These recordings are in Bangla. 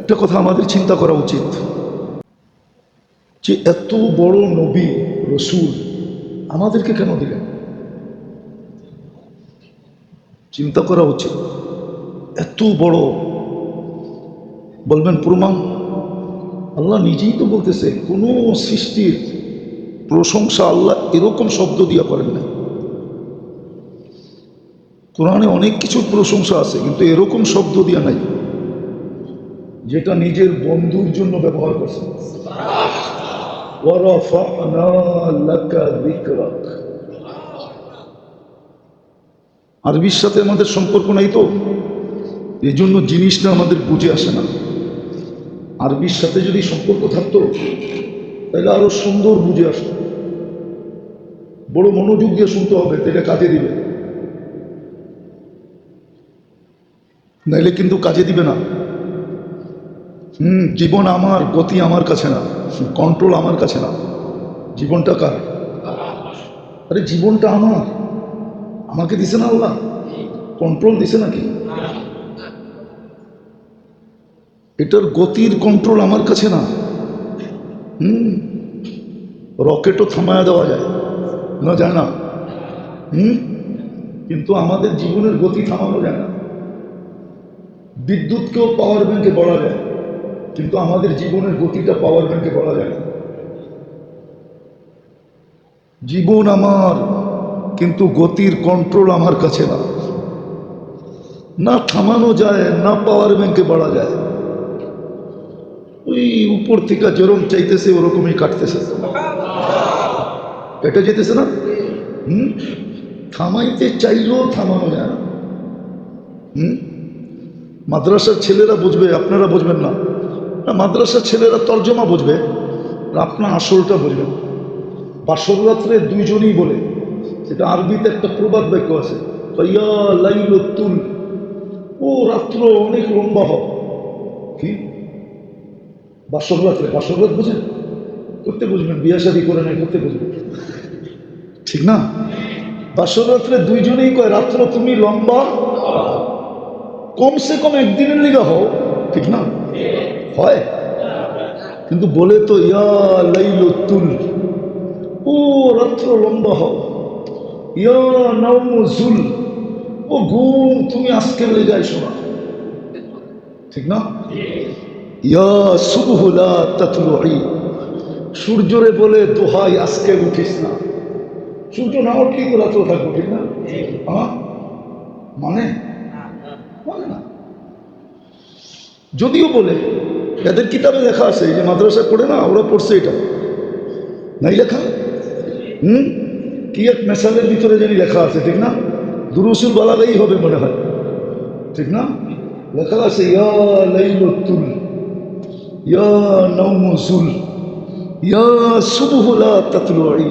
একটা কথা আমাদের চিন্তা করা উচিত যে এত বড় নবী রসুল আমাদেরকে কেন দিলেন? চিন্তা করা উচিত। এত বড়, বলবেন প্রমাণ? আল্লাহ নিজেই তো বলতেছে কোনো সৃষ্টির প্রশংসা আল্লাহ এরকম শব্দ দিয়া করেন না। কোরআনে অনেক কিছুর প্রশংসা আছে, কিন্তু এরকম শব্দ দিয়া নাই যেটা নিজের বন্ধুর জন্য ব্যবহার করছে। আরবির সাথে আমাদের সম্পর্ক নাই তো, এই জন্য জিনিসটা আমাদের বুঝে আসে না। আরবির সাথে যদি সম্পর্ক থাকতো তাহলে আরো সুন্দর বুঝে আসতো। বড় মনোযোগ দিয়ে শুনতে হবে, এটা কাজে দিবে, নাইলে কিন্তু কাজে দিবে না। জীবন আমার, গতি আমার কাছে না, কন্ট্রোল আমার কাছে না। জীবনটা কার? আরে জীবনটা আমার, আমাকে দিছে না আল্লাহ? কন্ট্রোল দিছে নাকি? এটার গতির কন্ট্রোল আমার কাছে না। রকেটও থামায়া দেওয়া যায় না, যায় না? কিন্তু আমাদের জীবনের গতি থামানো যায় না। বিদ্যুৎকেও পাওয়ার ব্যাংকে বলা যায়, কিন্তু আমাদের জীবনের গতিটা পাওয়ার ব্যাংকে বলা যায় না। জীবন আমার, কিন্তু গতির কন্ট্রোল আমার কাছে না। না থামানো যায়, না পাওয়ার ব্যাংকে বলা যায়। ওই উপর থেকে যেরকম চাইতেছে ওরকমই কাটতেছে, এটা যেতেছে না। থামাইতে চাইলেও থামানো যায় না। মাদ্রাসার ছেলেরা বুঝবে, আপনারা বুঝবেন না। মাদ্রাসার ছেলেরা তর্জমা বুঝবে, আপনার আসলটা বুঝবেন। বাসর রাত্রে দুইজনই বলে, সেটা আরবিতে একটা প্রবাদ বাক্য আছে, ইয়া লাইলুল, ও রাত্র অনেক লম্বা হয়। কি বাসর রাত্রে? বাসর রাত বুঝেন? করতে বুঝবেন, বিয়া শাদী করে নাই, করতে বুঝবেন, ঠিক না? বাসর রাত্রে দুইজনেই কয় রাত্র তুমি লম্বা, কমসে কম একদিনের লিগা হও, ঠিক না? হয়, কিন্তু বলে তো ইয়া লাইলুল, ও রাত্র লম্বা হও, ইয়া নাউমুজুল, ও ঘুম তুমি আজকে লেগে আইসো না, ঠিক না? ইয়া সুবহুলা তাতলুই, সূর্যরে বলে দোহাই আজকে উঠিস না। সূর্য না উঠলেই তো রাত্র থাকবো, ঠিক না? মানে মানে না। যদিও বলে, এদের কিতাবে লেখা আছে, যে মাদ্রাসা পড়ে না, ওরা পড়ছে, এটা নাই লেখা? কি এক মেসালের ভিতরে জানি লেখা আছে, ঠিক না? দুরুসুল বালাগাই হবে মনে হয়, ঠিক না? লেখা আছে ইয়া লাইলুল, ইয়া নাউমুজুল, ইয়া সুবহুলা তাতলুই,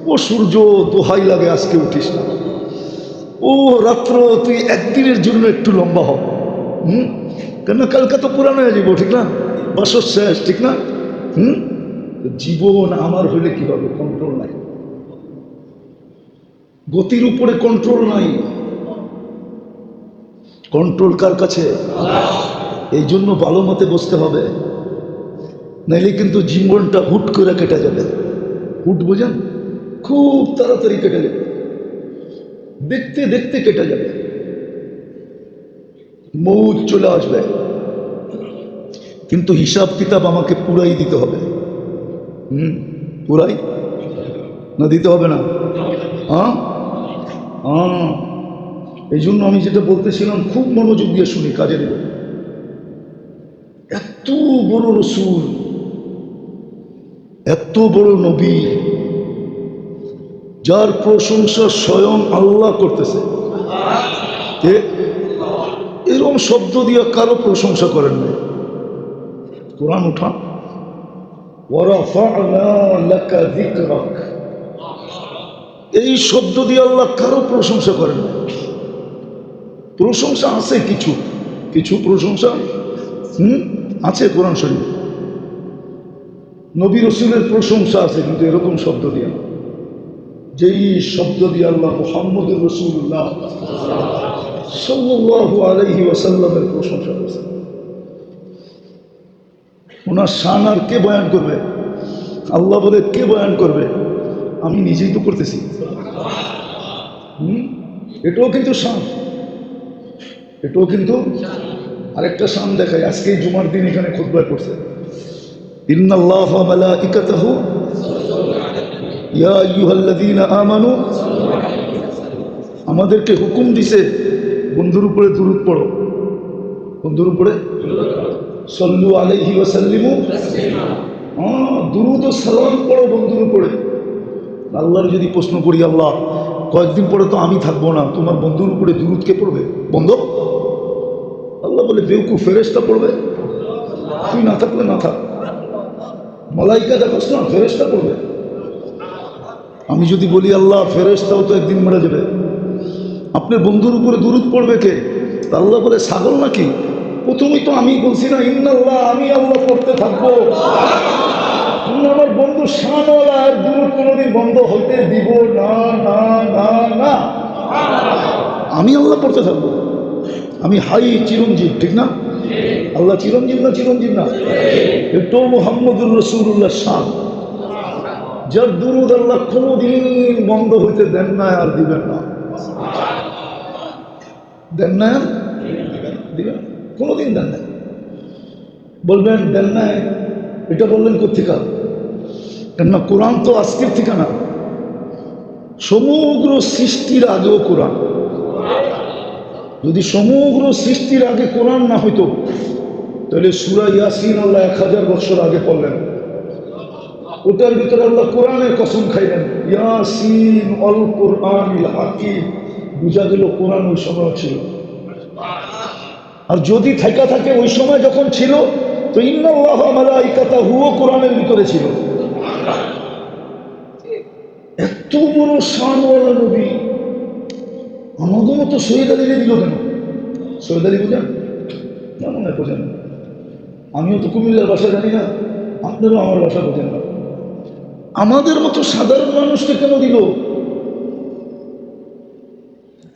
ও সূর্য দোহাই লাগে আজকে উঠিস না, ও রাত্র তুই একদিনের জন্য একটু লম্বা হ। কেন? কালকে তো পুরানো হয়ে যাবো, ঠিক না? বাসর শেষ, ঠিক না? জীবন আমার হইলে কি হবে? কন্ট্রোল নাই, গতির উপরে কন্ট্রোল নাই। কন্ট্রোল কার কাছে? এই জন্য ভালো মতে বসতে হবে, নাইলে কিন্তু জীবনটা হুট করে কেটে যাবে। হুট বোঝেন? খুব তাড়াতাড়ি কেটে যাবে, দেখতে দেখতে কেটে যাবে, মৌত চলে আসবে। কিন্তু হিসাব কিতাব আমাকে পুরাই দিতে হবে। পুরাই না দিতে হবে না? এই জন্য আমি যেটা বলতেছিলাম, খুব মনোযোগ দিয়ে শুনি, কাজে দেব। এত বড় রসুল, এত বড় নবী, যার প্রশংসা স্বয়ং আল্লাহ করতেছে, এরকম শব্দ দিয়ে কারো প্রশংসা করেন নাই। কোরআন উঠা, ওয়ারাফা'না লাকা যিকরাক, এই শব্দ দিয়ে আল্লাহ কারো প্রশংসা করেন না। প্রশংসা আছে কিছু কিছু প্রশংসা আছে কোরআন শরীফ, নবী রাসূলের প্রশংসা আছে, কিন্তু এরকম শব্দ দিয়ে না। যেই শব্দ দিয়ে আল্লাহ মুহাম্মদুর রাসূলুল্লাহ সাল্লাল্লাহু আলাইহি ওয়াসাল্লামের প্রশংসা করেছেন, ওনার শান আর কে বয়ান করবে? আল্লাহ বলে কে বয়ান করবে? আমি নিজেই তো করতেছি। এটাও কিন্তু শান, এটাও কিন্তু আরেকটা শান দেখায়। আজকে জুমার দিন এখানে খুতবায় পড়ছে, ইন্নাল্লাহ ওয়া মালাইকাতাহু ইয়া আইয়ুহাল্লাযীনা আমানু, আমাদেরকে হুকুম দিছে বন্ধুর উপরে দুরূদ পড়ো, বন্ধুর উপরে সল্লু আলাইহি ওয়া সাল্লিমু, দুরূদ ও সালাম পড়ো বন্ধুর উপরে। আল্লাহর যদি প্রশ্ন করি, আল্লাহ কয়েকদিন পরে তো আমি থাকবো না, তোমার বন্ধুর উপরে দুরূদ কে পড়বে? বন্ধ। আল্লাহ বলে বেউকুফ, ফেরেশতা পড়বে, তুই না থাকলে না থাক। মালাইকা দেখোস না, ফেরেশতা পড়বে। আমি যদি বলি আল্লাহ ফেরেশতাও তো একদিন মরে যাবে, আপনার বন্ধুর উপরে দুরূদ পড়বে কে? আল্লাহ বলে ছাগল নাকি? প্রথমেই তো আমি বলছি না ইন্নাল্লাহ, আমি আল্লাহ পড়তে থাকবো। আমার বন্ধু শানওয়ালা, আর দুরূদ কোনোদিন বন্ধ হইতে দিব না, না না না। আমি আল্লাহ পড়তে থাকবো, আমি হাই চিরঞ্জীব, ঠিক না? আল্লাহ চিরঞ্জীব না? চিরঞ্জীব না? এটাও মুহাম্মদুর রাসূলুল্লাহ শান, যার দুরূদ আল্লাহ কোনোদিন বন্ধ হইতে দেন না আর দিবেন না। দেন না, দিবেন, কোনোদিন দেন না। বলবেন দেন না, এটা বললেন কোথেকে? কেননা কোরআন তো আজকের থেকে না, সমগ্র সৃষ্টির আগেও কোরআন। যদি সমগ্র সৃষ্টির আগে কোরআন না হইতো তাহলে সূরা ইয়াসিন আল্লাহ 1000 বছর আগে পড়লেন, ওটার ভিতরে আল্লাহ কোরআনের কসম খাইলেন, ইয়াসিন অল কোরআনিল হাকিম। বুঝা গেল কোরআন ওই সময় ছিল। আর যদি থাকা থাকে ওই সময় যখন ছিল, তো ইন্নাল্লাহ ওয়া মালাইকাতাহু কোরআনের ভিতরে ছিল। এত বড় শানওয়ালা নবী আমাদের মতো শহীদ আলীরে দিল কেন? শহীদ আলী বোঝেন না? মনে হয় বোঝেন। আমিও তো কুমিল্লার ভাষা জানি না, আপনারও আমার ভাষা বোঝেন না। আমাদের মতো সাধারণ মানুষকে কেন দিল?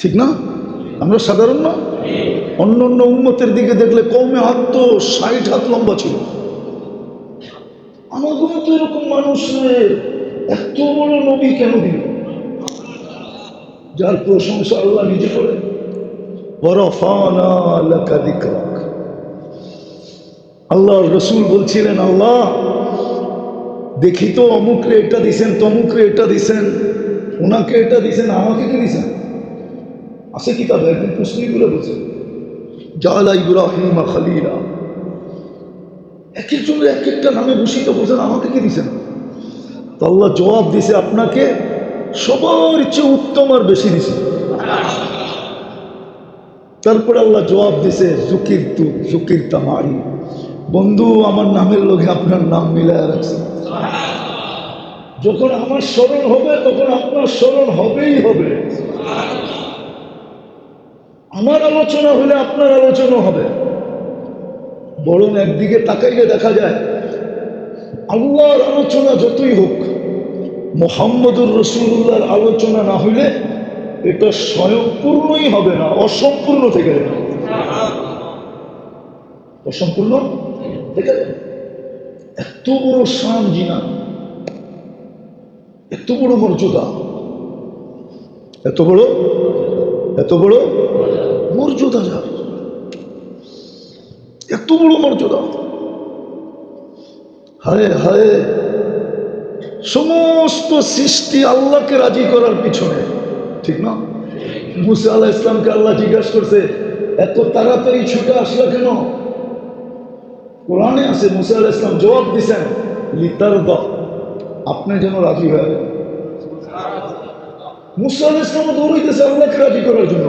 ঠিক না? আমরা সাধারণ না? অন্য অন্য উম্মতের দিকে দেখলে কওমে হাত তো 60 হাত লম্বা ছিল, আমাদের মতো এরকম মানুষের এত বড় নবী কেন দিল? যার প্রশংসা আল্লাহ নিজে করে, ওয়ারাফানা লাকা যিকরাক। আল্লাহর রাসূল বলছিলেন, আল্লাহ দেখি তো অমুকরে এটা দিছেন, তমুকরে এটা দিছেন, ওনাকে এটা দিছেন, আমাকে কি দিছেন? আছে কিতাবে একদিন প্রশ্নই করে বলছেন, জাআলা ইব্রাহিমা খলিলা। এক একজনের এক একটা নামে ভূষিত বলছেন, আমাকে কি দিছেন? তো আল্লাহ জবাব দিছে, আপনাকে সবার চেয়ে উত্তম আর বেশি দিছে। তারপরে আল্লাহ জবাব দিছে, যুকিরতু যুকিরতা মারি, বন্ধু আমার নামের লোকে আপনার নাম মিলায় রাখছে। যখন আমার স্মরণ হবে তখন আপনার স্মরণ হবেই হবে। আমার আলোচনা হলে আপনার আলোচনা হবে। বরং একদিকে তাকাইলে দেখা যায় আল্লাহর আলোচনা যতই হোক, মুহাম্মদুর রাসূলুল্লাহর আলোচনা না হইলে এটা স্বয়ংপূর্ণই হবে না, অসম্পূর্ণ থেকে যাবে। অসম্পূর্ণ থেকে যাবে। এত বড় শান জিনা, এত বড় মর্যাদা, এত বড় মর্যাদা, যার এত বড় মর্যাদা। হায় হায়, সমস্ত সৃষ্টি আল্লাহকে রাজি করার পিছনে, ঠিক না? মুসা আলাইহিস সালামকে আল্লাহ জিজ্ঞাসা করছে, এত তাড়াতাড়ি ছুটে আসলো কেন? কোরআনে আছে, মুসা আলাইহিস সালাম জবাব দিছেন, লিতারদা, আপনি যেন রাজি হয়ে যান। মুসা আলাইহিস সালাম দৌড়াইতেছে আল্লাহকে রাজি করার জন্য,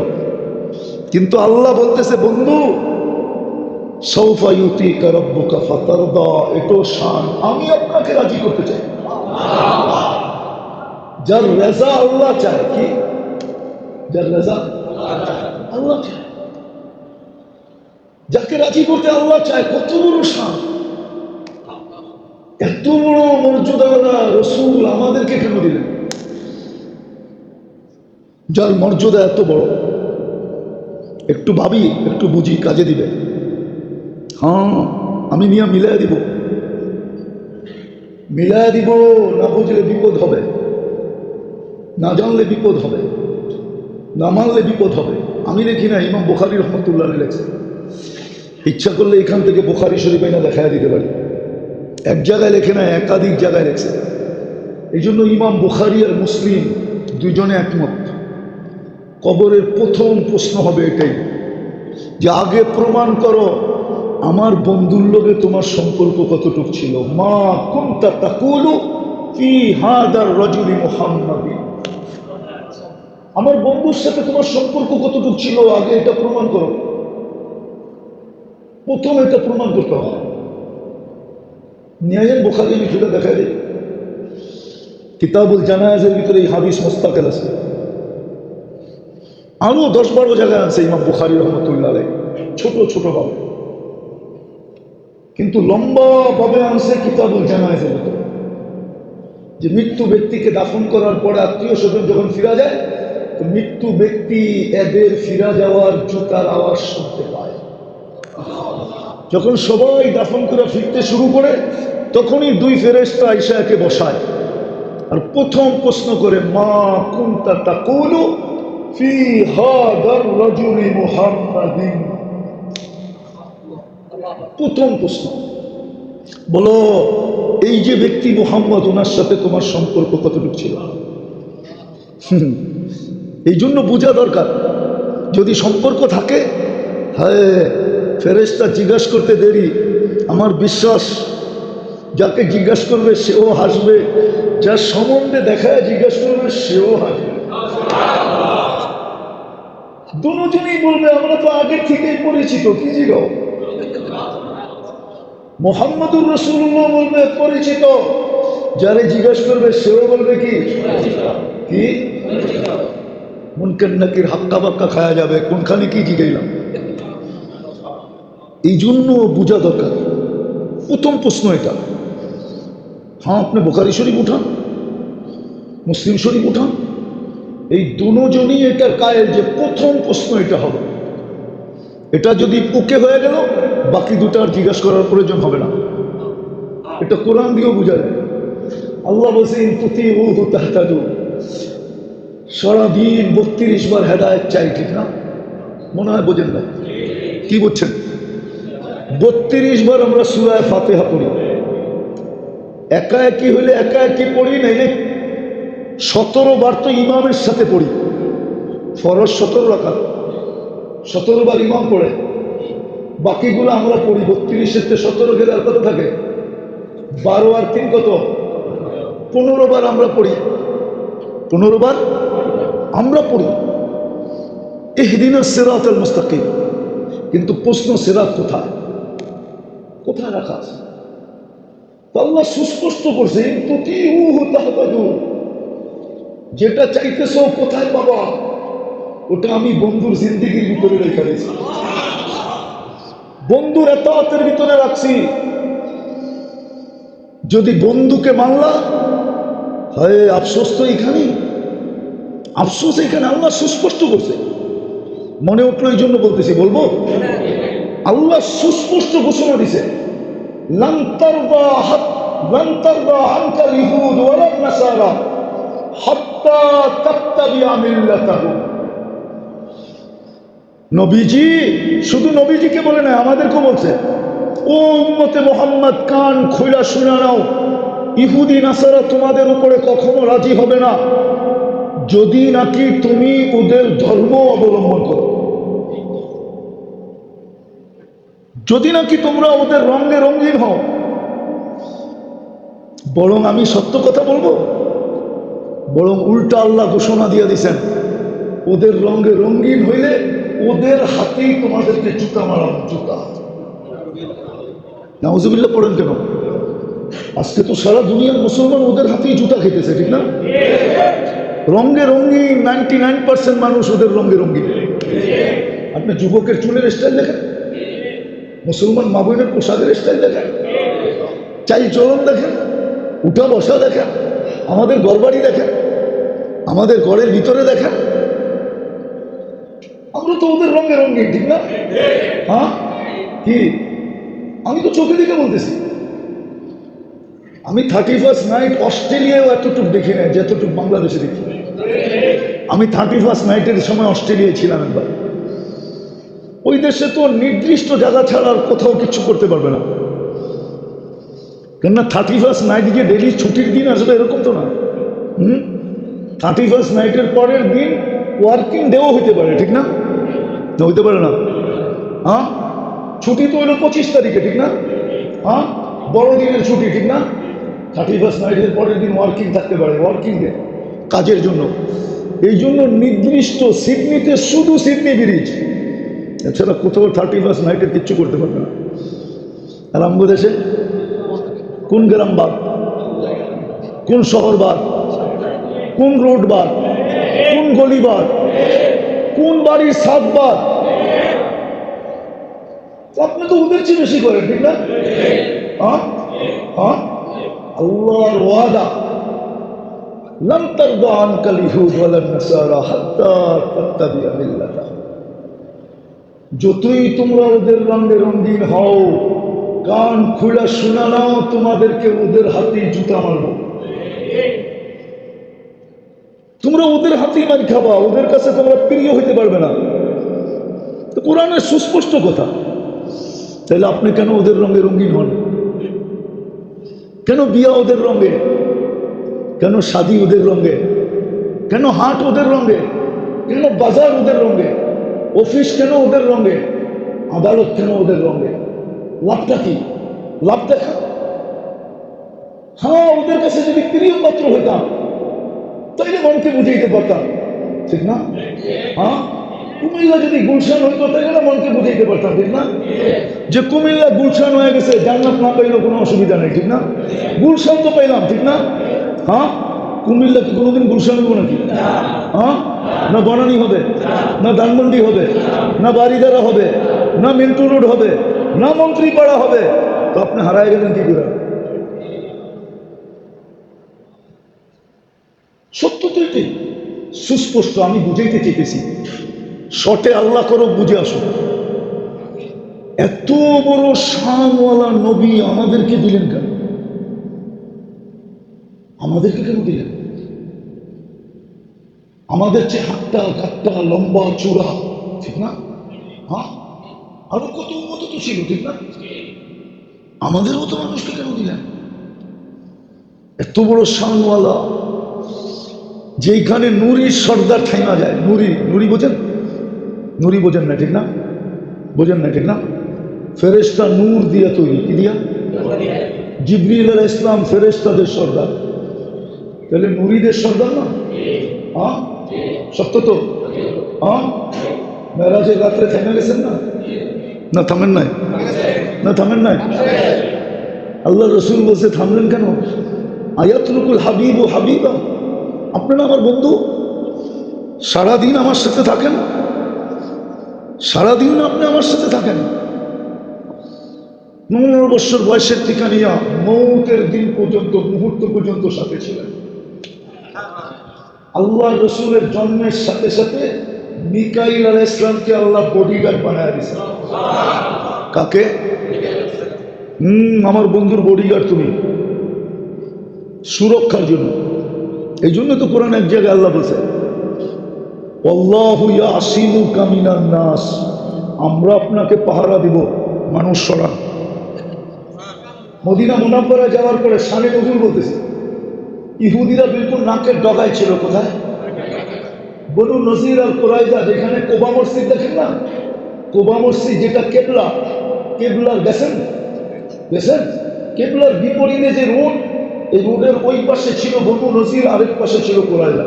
কিন্তু আল্লাহ বলতেছে, বন্ধু সাউফা ইউতিকা রাব্বুকা ফাতারদা, এটাও শান, আমি আপনাকে রাজি করতে চাই। যার রেজা আল্লাহ চায়, কি যার রেজা আল্লাহ চায়, যাকে রাজি করতে আল্লাহ চায়, কত বড় শান, এত বড় মর্যাদা রাসূল আমাদেরকে কেন দিলেন? যার মর্যাদা এত বড়, একটু ভাবি, একটু বুঝি, কাজে দিবে। হ্যাঁ, আমি নিয়ে মিলাই দিব। মিলায় দিব, না বুঝলে বিপদ হবে, না জানলে বিপদ হবে, না মানলে বিপদ হবে। আমি দেখি না, ইমাম বুখারী রহমতুল্লাহ লেখছে, ইচ্ছা করলে এখান থেকে বুখারী শরীফ না দেখায় দিতে পারি। এক জায়গায় লেখে না, একাধিক জায়গায় লেখছে। এই জন্য ইমাম বুখারী আর মুসলিম দুইজনে একমত, কবরের প্রথম প্রশ্ন হবে এটাই, যে আগে প্রমাণ করো আমার বন্ধুর লগে তোমার সম্পর্ক কতটুক ছিল। মা কুনতা তাকুলু ফি হাদার রাজুলি মুহাম্মাদি, আমার বন্ধুর সাথে তোমার সম্পর্ক কতটুক ছিল, আগে এটা প্রমাণ করো। প্রথম এটা প্রমাণ করতে হবে। নিয়ে যান বুখারী, আমি খুলে দেখা দিই, কিতাবুল জানায়েজের ভিতরে এই হাদিস মুস্তাকিল আছে। আরো 10-12 জায়গায় আছে ইমাম বুখারী রহমতুল্লাহ আলাইহি, ছোট ছোট ভাবে, কিন্তু লম্বা ভাবে আনছে কিতাবুল জানায়েজের ভিতরে, যে মৃত্যু ব্যক্তিকে দাফন করার পরে আত্মীয় স্বজন যখন ফিরা যায়, তো মৃত্যু ব্যক্তি এদের ফিরা যাওয়ার জুতার আওয়াজ শুনতে পায়। যখন সবাই দাফন করে ফিরতে শুরু করে, তখনই 2 ফেরেশতা আইসা একে বসায়, আর প্রথম প্রশ্ন করে, মা কুনতা তাকুলু ফি হাদার রাজুলি মুহাম্মাদিন। প্রথম প্রশ্ন, বলো এই যে ব্যক্তি মুহাম্মদ, ওনার সাথে তোমার সম্পর্ক কতটুকু ছিল। এই জন্য বোঝা দরকার, যদি সম্পর্ক থাকে, হ্যাঁ ফেরেশতা জিজ্ঞাসা করতে দেরি, আমার বিশ্বাস যাকে জিজ্ঞাসা করবে সেও হাসবে, যার সম্বন্ধে দেখায় জিজ্ঞাসা করবে সেও হাসবে। দুজনেই বলবে আমরা তো আগে থেকেই পরিচিত। কি জিগাও? মুহাম্মদুর রাসূলুল্লাহ বলবে পরিচিত, যারে জিজ্ঞাসা করবে সেও বলবে কি কি মুনকার নাকির হাক্কা বাক্কা খায়া যাবে, কোনখানে কি জিগাইলাম। এই জন্য বোঝা দরকার, প্রথম প্রশ্ন এটা। হ্যাঁ, আপনি বুখারী শরীফ উঠান, মুসলিম শরীফ উঠান, এই দুজনই এটার কায়েল যে প্রথম প্রশ্ন এটা হবে। এটা যদি ওকে হয়ে গেল, বাকি দুটো আর জিজ্ঞাসা করার প্রয়োজন হবে না। এটা কোরআন দিয়েও বোঝা যায়। আল্লাহ বলছে ইন তুতিউহু তাহতাদু, সারাদিন 32 বার হেদায়েত চাই, ঠিক না? মনে হয় বোঝেন না, কি বলছেন? 32 বার আমরা সূরা ফাতিহা পড়ি, একা একই হইলে একা একই পড়ি, নাইলে 17 বার তো ইমামের সাথে পড়ি। ফরজ 17 রাকাত, 17 বার ইমাম পড়ে, বাকিগুলো আমরা পড়ি। 32-এর 17 গেলে আর কত থাকে? 12 আর 3 কত? 15 বার আমরা পড়ি, 15 বার আমরা পড়ি। ইহদিনাস সিরাতাল মুস্তাকিম। কিন্তু প্রশ্ন, সিরাত কোথায়? কোথায় রাখা আছে? আল্লাহ সুস্পষ্ট করছে, যেটা চাইতেছ কোথায় পাবা, ওটা আমি বন্ধুর জিন্দেগির ভিতরে রেখে দিয়েছি, বন্ধুর এতাআতের ভিতরে রাখছি। যদি বন্ধুকে মানলা হয়, আফসোস তো এখানেই, আফসোস এখানে। আল্লাহ সুস্পষ্ট করছে, মনে উঠলো এই জন্য বলতেছি, বলবো। আল্লাহ সুস্পষ্ট ঘোষণা দিছে, লান তারদা আনকাল ইহুদ ওয়ালান নাসারা হাত্তা তাত্তাবিআ মিল্লাতাহুম। নবীজি শুধু নবীজিকে বলে না, আমাদেরকেও বলছে, ও উম্মতে মুহাম্মদ, কান খুইলা শুনে নাও, ইহুদি নাসারা তোমাদের উপরে কখনো রাজি হবে না যদি নাকি তুমি ওদের ধর্ম অবলম্বন করো, যদি নাকি তোমরা ওদের রঙে রঙিন হও। বরং আমি সত্য কথা বলবো, বরং উল্টা আল্লাহ ঘোষণা দিয়ে দিছেন, ওদের রঙে রঙিন হইলে ওদের হাতেই তোমাদেরকে জুতা মারানো, জুতা। নাউজুবিল্লাহ পড়েন কেন? আজকে তো সারা দুনিয়ার মুসলমান ওদের হাতেই জুতা খেতেছে, ঠিক না? রঙে রঙিন 99% মানুষ ওদের রঙে রঙিন। আপনি যুবকের চুলের স্টাইল দেখেন, মুসলমান মা বোনের পোশাকের স্টাইল দেখেন, চাল চলন দেখেন, উঠা বসা দেখেন, আমাদের ঘরবাড়ি দেখেন, আমাদের ঘরের ভিতরে দেখেন, আমরা তো ওদের রঙে রঙিন, ঠিক না? হ্যাঁ, কি আমি তো চোখে দেখে বলতেছি। আমি 31st নাইট অস্ট্রেলিয়াও এতটুকু দেখি না যতটুকু বাংলাদেশে দেখি। আমি 31st নাইটের সময় অস্ট্রেলিয়ায় ছিলাম একবার। ওই দেশে তো নির্দিষ্ট জায়গা ছাড়া আর কোথাও কিছু করতে পারবে না, কেননা 31st নাইট গিয়ে ডেলি ছুটির দিন আসবে এরকম তো না। 31st নাইটের পরের দিন ওয়ার্কিং ডেও হইতে পারে, ঠিক না? হইতে পারে না? হ্যাঁ, ছুটি তো হলো 25 তারিখে, ঠিক না? হ্যাঁ, বড়দিনের ছুটি, ঠিক না? 31st নাইটের পরের দিন ওয়ার্কিং থাকতে পারে, ওয়ার্কিং ডে কাজের জন্য। এই জন্য নির্দিষ্ট সিডনিতে শুধু সিডনি ব্রিজ, এছাড়া কোথাও 31st নাইটের কিচ্ছু করতে পারবে না। আর আমগো দেশে কোন গ্রাম বাদ, কোন শহর বাদ, কোন রোড বাদ, কোন গলি বাদ, কোন বাড়ির ছাদ বাদ? আপনি তো ওদের চেয়ে বেশি করেন, ঠিক না? হ্যাঁ হ্যাঁ, আল্লাহর ওয়াদা, লান তারদা আনকাল ইহুদ ওয়ালান নাসারা হাত্তা তাত্তাবিআ মিল্লাতাহুম। যতই তোমরা ওদের রঙে রঙিন হও, কান খুলে শোনা নাও, তোমাদেরকে ওদের হাতেই জুতা মারব। তোমরা ওদের হাতেই মার খাবা, ওদের কাছে তোমরা প্রিয় হইতে পারবে না। তো কোরআনের সুস্পষ্ট কথা। তাহলে আপনি কেন ওদের রঙে রঙিন হন? কেন বিয়া ওদের রঙে? কেন শাদী ওদের রঙে? কেন হাট ওদের রঙে? কেন বাজার ওদের রঙে? অফিস কেন ওদের রঙে? আদালত কেন ওদের রঙে? লাভটা কি? লাভ দেখা? হ্যাঁ, ওদের কাছে যদি প্রিয় পাত্র হইতাম তাইলে মনকে বুঝাইতে পারতাম, ঠিক না? হ্যাঁ, কুমিল্লা যদি গুলশান হইতো তাইলে মনকে বুঝাইতে পারতাম, ঠিক না? যে কুমিল্লা গুলশান হয়ে গেছে, জান্নাত না পাইলেও কোনো অসুবিধা নেই, ঠিক না? গুলশান তো পাইলাম, ঠিক না? হ্যাঁ, কুমিল্লা কি কোনোদিন গুলশান হইব নাকি? হ্যাঁ, না বনানী হবে, না ধানমন্ডি হবে, না বাড়িদারা হবে, না মিন্টু রোড হবে, না মন্ত্রীপাড়া হবে। তো আপনি হারায় গেলেন কি করে? সত্য তো এটি সুস্পষ্ট। আমি বুঝাইতে চেয়েছি, শটে আল্লাহ করো, বুঝে আসো। এত বড় শানওয়ালা নবী আমাদেরকে দিলেন কেন? আমাদেরকে কেন দিলেন? আমাদের চেয়ে হাট্টা ঘাট্টা লম্বা চূড়া, ঠিক না? হ্যাঁ, আরো কত উন্নত তো ছিল, ঠিক না? আমাদের মতো মানুষকে কেন দিলেন? এত বড় শানওয়ালা, যেখানে নুরির সর্দার ঠাইমা যায়। নুরি, নুরি বোঝেন? নুরি বোঝেন না, ঠিক না? বোঝেন না, ঠিক না? ফেরেশতা নূর দিয়া তৈরি, কি দিয়া? জিবরিল আলাইহিস সালাম ফেরেশতাদের সর্দার, তাহলে নুরিদের সর্দার না? হ্যাঁ, সত্য তো? হ্যাঁ, মেরাজের রাত্রে থেমে গেছেন না? না থামেন নাই? না থামেন নাই? আল্লাহ রসুল বলছে থামলেন কেন? আয়াতরুকুল হাবিব ও হাবিবা, আপনারা আমার বন্ধু, সারাদিন আমার সাথে থাকেন, সারাদিন আপনি আমার সাথে থাকেন। 15 বছর বয়সের থেকে নিয়ে মৌতের দিন পর্যন্ত, মুহূর্ত পর্যন্ত সাথে ছিলেন। আল্লাহ রসুলের জন্মের সাথে সাথে মিকাইল আলাইহিস সালামকে আল্লাহ বডিগার্ড বানায় দিয়েছে। কাকে? আমার বন্ধুর বডিগার্ড তুমি, সুরক্ষার জন্য। এই জন্য তো কোরআন এক জায়গায় আল্লাহ বলছে, আল্লাহু ইয়াসিমুকা মিনান নাস, আমরা আপনাকে পাহারা দিব মানুষ সরা। মদিনা মুনাফফারা যাওয়ার পরে শানে নজুল বলতেছে, ইহুদিরা বিলকুল নাকের ডগায় ছিল। কোথায়? বনু নজির আর কোরাইজা, যেখানে কোবা মসজিদ দেখেন না, কোবা মসজিদ যেটা কেবলা, কেবলার গেছেন গেছেন কেবলার বিপরীতে যে রোড, এই রোডের ওই পাশে ছিল বনু নজির, আরেক পাশে ছিল কোরাইজা।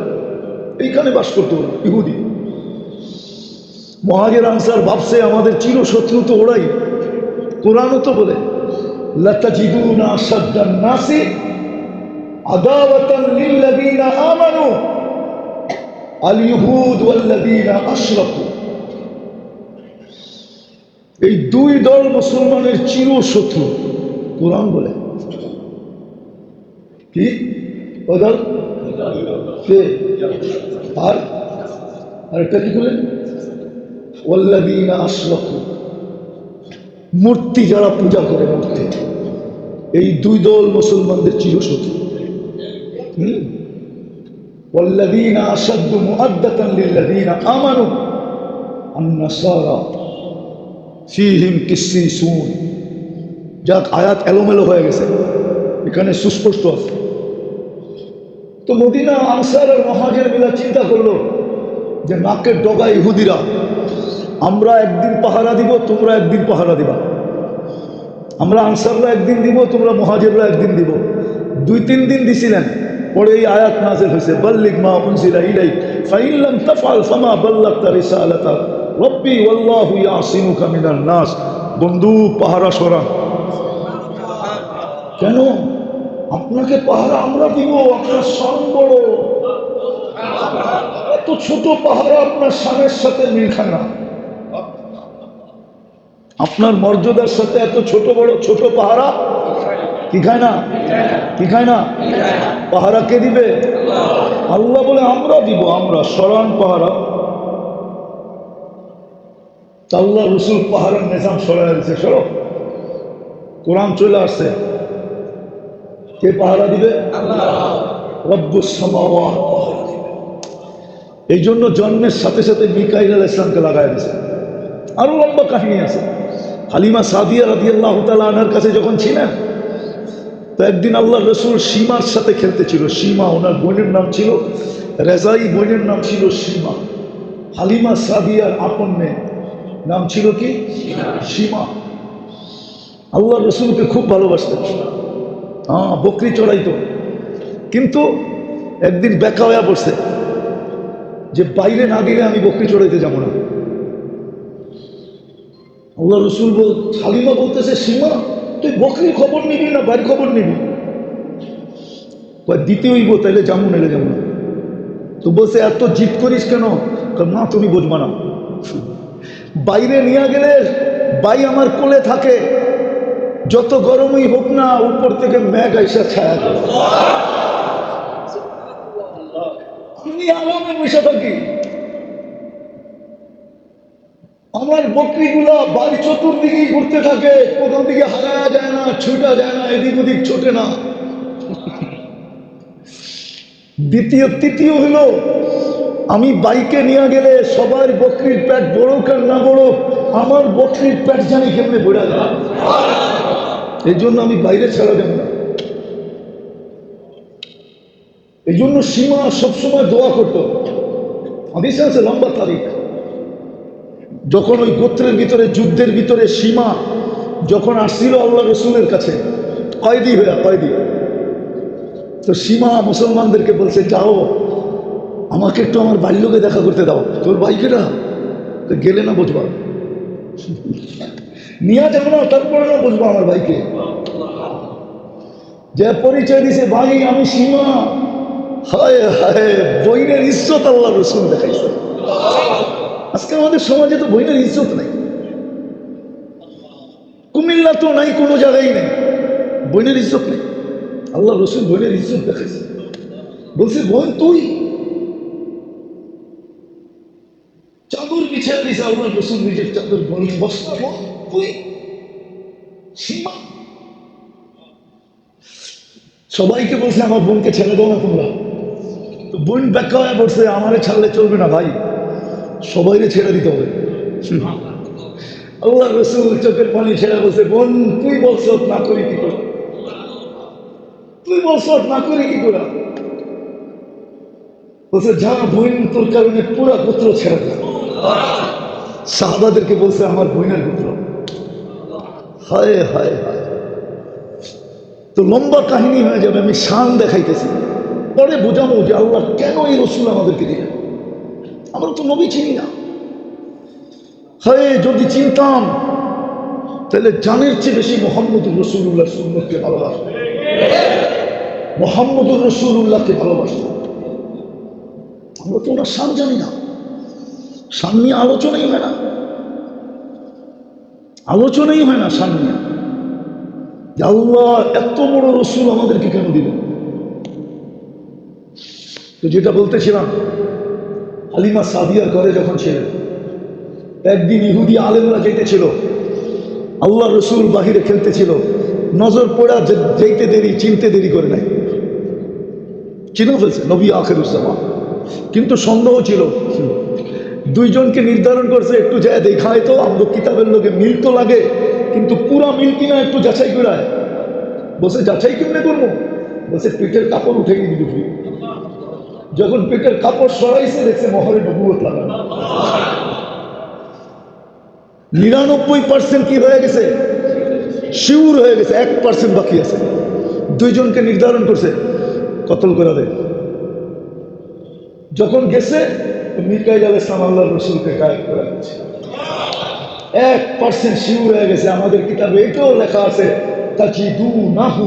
এইখানে বাস করতো ইহুদি। মুহাজির আনসার ভাবছে আমাদের চিরশত্রু তো ওরাই। কোরআনও তো বলে, লাতাজিদুনা আশাদ্দান নাসি আদাওয়াতান লিল্লাযীনা আমানু আল ইহুদ ওয়াল্লাযীনা আশরাকু। এই দুই দল মুসলমানের চিরশত্রু, কোরআন বলে। কি বদল? আর আরেকটা কি বলেন? ওয়াল্লাযীনা আশরাকু, মূর্তি যারা পূজা করে, মূর্তি। এই দুই দল মুসলমানদের চিরশত্রু। والذين أشد مؤدة للذين آمنوا النصارى فيهم قسيسون। যাক, আয়াত এলোমেলো হয়ে গেছে, এখানে সুস্পষ্ট আছে। তো মদিনা আনসার আর মুহাজির মিলে চিন্তা করলো যে নাকের ডগা ইহুদিরা, আমরা একদিন পাহারা দিব, তোমরা একদিন পাহারা দিবা। আমরা আনসাররা একদিন দিব, তোমরা মুহাজিররা একদিন দিব। 2-3 দিন দিছিলেন, পরে এই আয়াত নাযিল হয়েছে, বাল্লিগ মা উনজিলা ইলাইক ফাইন লাম তাফআল ফামা বাল্লাগতা রিসালাতা রব্বি ওয়াল্লাহু ইয়াসিমুকা মিনান নাস। বন্ধু, পাহারা সরান। কেন? আপনাকে পাহারা আমরা দিব, আপনার শান বড়। এত ছোট পাহারা আপনার শানের সাথে মিল খায় না, আপনার মর্যাদার সাথে এত ছোট বড় ছোট পাহারা কি খায় না? কি খায় না? পাহারা কে দিবে? আল্লাহ বলে আমরা দিব, আমরা সরান পাহারা। আল্লাহ রসুল পাহারার নিজাম সরাই দিচ্ছে, সরো। কোরআন চলে আসছে, কে পাহারা দিবে? রব্বুস সামাওয়াত পাহারা দিবে। এই জন্য জন্মের সাথে সাথে মিকাইল আলাইহিস সালামকে লাগাই দিয়েছে। আরো লম্বা কাহিনী আছে। হালিমা সাদিয়া রাদিয়াল্লাহু তাআলা আনহার কাছে যখন ছিলেন, তো একদিন আল্লাহ রসুল সীমার সাথে খেলতেছিল। সীমা ওনার বোনের নাম ছিল, রেজাই বোনের নাম ছিল সীমা। হালিমা সাদিয়ার আপন মেয়ে নাম ছিল কি? সীমা। আল্লাহ রসুলকে খুব ভালোবাসতেন, বকরি চড়াইতো। কিন্তু একদিন ব্যাকা হয়ে পড়ছে যে বাইরে না দিলে আমি বকরি চড়াইতে যাবো না। আল্লাহ রসুল হালিমা বলতেছে, সীমা তুই বকরির খবর নিবি না বাড়ির খবর নিবি? দিতে হইব, তাইলে যাবো, নেলে যাবো না। তো বলছে, এত জিদ করিস কেন? না তুমি বুঝবা না, বাইরে নিয়ে গেলে বাই আমার কোলে থাকে, যত গরমই হোক না উপর থেকে মেঘ আইসা ছায়া করে, আমি আরামে বসে থাকি। আমার বকরিগুলা বাড়ি চতুর্দিকেই ঘুরতে থাকে, কোথাও দিকে হারায়া যায় না, ছুটা যায় না, এদিক ওদিক ছোটে না। তৃতীয় হলো, আমি বাইকে নিয়ে গেলে সবার বকরির পেট বড় কার না বড়, আমার বকরির পেট জানি কেমনে বেড়া যায়, এই জন্য আমি বাইরে ছাড়া যাব না। এই জন্য সীমা সবসময় দোয়া করতো। হাদিসে আছে লম্বা তারিখ, যখন ওই গোত্রের ভিতরে যুদ্ধের ভিতরে সীমা যখন আসছিল আল্লাহ রসুলের কাছে কয়েদি হইয়া, কয়েদি, তো সীমা মুসলমানদেরকে বলছে, যাও আমাকে একটু আমার বাল্যকে দেখা করতে দাও। তোর বাইকেটা গেলে না বুঝবা, নিয়ে যাবো না, তারপরে না বুঝবো আমার ভাইকে। যে পরিচয় দিছে, ভাই আমি সীমা। হায় হায়, বইনের ইজ্জত আল্লাহ রসুল দেখাইছে। আজকে আমাদের সমাজে তো বইনের ইজ্জত নেই, কুমিল্লা তো নাই, কোনো জায়গায় নেই, বইনের ইজ্জত নেই। আল্লাহ রসুল বইনের ইজ্জত দেখাইছে, বলছে বোন তুই। চাদর বিছিয়ে দিয়েছে আল্লাহ রসুল, নিজের চাদর বস্তা, বোন তুই সীমা। সবাইকে বলছে আমার বোনকে ছেড়ে দাও না তোমরা। তো বোন ব্যাখ্যা হয়ে পড়ছে, আমারে ছাড়লে চলবে না ভাই, সবাইকে ছেড়ে দিতে হবে। আল্লাহ রসুল চোখের পানি ছেড়ে বলছে, বোন তুই বলছ না করি কি করে, তুই বলছ না করি কি করে। বলছে যা বোন, তোর কারণে পুরা গোত্র ছেড়ে দেয়। সাহাবাদেরকে বলছে আমার বোনের গোত্র। হায় হায় হায়। তো লম্বা কাহিনী হয়ে যাবে, আমি শান দেখাইতেছি, পরে বোঝাবো যে আল্লাহ কেন এই রসুল আমাদেরকে দিলেন। আমরা তো নবী চিনি না। হ্যাঁ, যদি চিনতাম তাহলে জানের চেয়ে বেশি মোহাম্মদুর রসুল্লাহ সুন্নতকে ভালোবাসতাম, মোহাম্মদুর রসুল্লাহকে ভালোবাসতাম। আমরা তো ওনার শান জানি না, শান নিয়ে আলোচনাই হয় না, আলোচনাই হয় না শান নিয়ে। আল্লাহ এত বড় রসুল আমাদেরকে কেন দিলেন? তো যেটা বলতেছিলাম, হালিমা সাদিয়ার ঘরে যখন ছিলেন, একদিন ইহুদি আলেমরা যেতেছিল, আল্লাহ রসুল বাহিরে খেলতেছিল, নজর পড়া যেতে দেরি, চিনতে দেরি করে নাই, চিনে ফেলছে নবী আখিরুজ্জামান। কিন্তু সন্দেহ ছিল, দুইজনকে নির্ধারণ করছে একটু যায় দেখায় তো আমাদের কিতাবের লোকে মিল তো লাগে, কিন্তু পুরা মিল কিনা একটু যাচাই করায়। বসে যাচাই কেমনে করবো? বসে পেটের কাপড় উঠে গিয়ে দিল। যখন পেটের কাপড় সরাইছে দেখছে মহরে নবুয়ত লাগানো। 99% কি হয়ে গেছে? শিউর হয়ে গেছে, 1% বাকি আছে। দুইজনকে নির্ধারণ করছে কতল করে দেয়। যখন গেছে মিকাইল আলাইহিস সালাম আল্লাহর রাসূলকে গায়েব করে দিয়েছে। 1% শিউর হয়ে গেছে। আমাদের কিতাবে এটাও লেখা আছে তাজিদুনাহু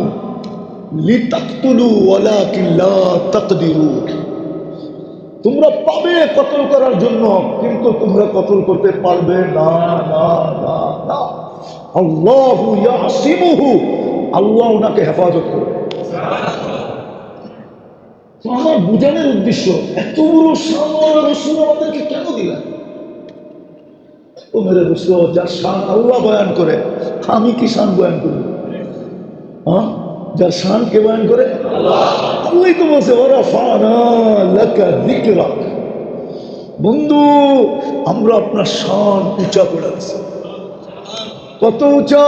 লিতাকতুলু ওয়ালাকিন লা তাকদিরু। তোমরা পাবে কতল করার জন্য, কিন্তু তোমরা কতল করতে পারবে না, না, না, না। আল্লাহু ইয়াসিমুহু, আল্লাহ ওনাকে হেফাজত করবে। তো আমার বুঝানোর উদ্দেশ্য, এত বড় শান রাসূল আমাদেরকে কেন দিলেন? ও মেরে রাসূল, যার শান আল্লাহ বয়ান করে, আমি কি শান বয়ান করি? হ্যাঁ, যার শান কে বয়ান করে? আল্লাহই তো বলছে ওয়ারাফানা লাকা যিকরাক। বন্ধু, আমরা আপনার শান উঁচা করে দিয়েছি। কত উঁচা?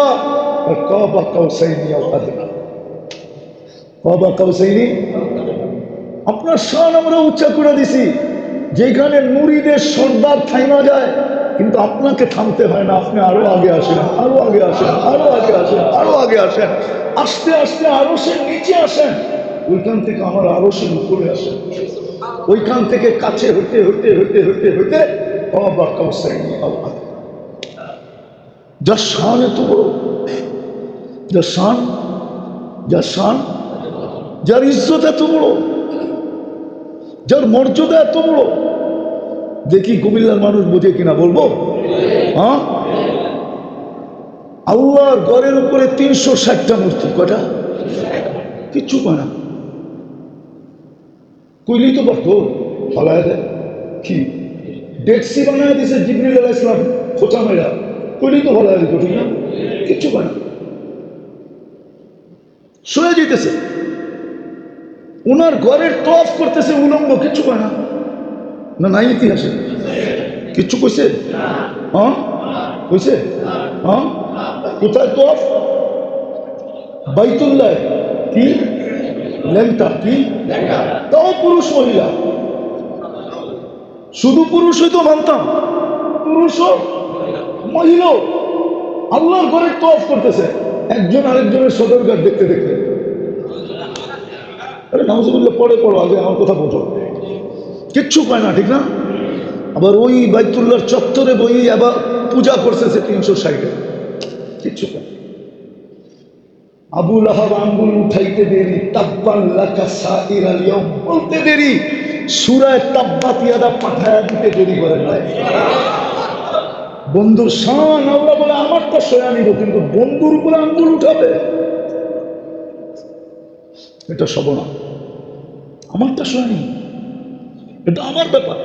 কাবা কাউসাইনি আও আদনা। কাবা কাউসাইনি, আপনার শান আমরা উঁচা করে দিছি। যেখানে নুরিদের সর্দার থাইমা যায়, কিন্তু আপনাকে থামতে হয় না। আপনি আরো আগে আসেন, আরো আগে আসেন, আরো আগে আসেন, আরো আগে আসেন। আস্তে আস্তে আরশের নিচে আসেন, ওইখান থেকে আমার আরশের উপরে আসেন। ওইখান থেকে কাছে হইতে হইতে হইতে হইতে হইতে কাবা কাউসাইনি আও আদনা। যার শান এত বড়, যার শান, যার শান, যার ইজ্জত এত বড়, যার মর্যাদা এত বড়। দেখি কুমিল্লার মানুষ বোঝে কিনা বলবো? হ্যাঁ, আল্লাহর ঘরের উপরে 360টা মূর্তি। কটা? কিচ্ছু পায় না। কইলেই তো পারতো, ফলায় দেয়। কি ডেক্সি বানায় দিছে জিবরিল আলাইহিস সালাম, খোঁচা মেরা, কইলেই তো ফলায় দিত, ঠিক না? কিচ্ছু পায় না, শুয়ে যেতেছে। ওনার ঘরের তওয়াফ করতেছে উলঙ্গ, কিচ্ছু পায় না। না নাই ইতিহাসে কিচ্ছু কইছে? হ্যাঁ কইছে? হ্যাঁ, কোথায় তওয়াফ? বাইতুল্লাহ। কি লেংটা? কি তাও পুরুষ মহিলা? শুধু পুরুষই তো মানতাম, পুরুষও মহিলা আল্লাহর ঘরের তওয়াফ করতেছে, একজন আরেকজনের সদরঘাট দেখতে দেখতে। আরে নাউজুবিল্লাহ, পড়ে পড়ো, আগে আমার কথা বোঝো। কিচ্ছু পায় না, ঠিক না? আবার ওই বাইতুল্লাহর চত্বরে বই আবার পূজা করতেছে 360-এ, কিচ্ছু পায়। আবু লাহাব আঙ্গুল উঠাইতে দেরি, তাব্বান লাকা সাইরাল ইয়াউম বলতে দেরি, সূরা তাব্বাত ইয়াদা পাঠায়া দিতে দেরি করে না। বন্ধুর শান আল্লাহ বলে আমারটা সয়া নিব, কিন্তু বন্ধুর উপরে আঙ্গুল উঠাবে, এটা সবনা। আমারটা সয়া নিব, এটা আমার ব্যাপার।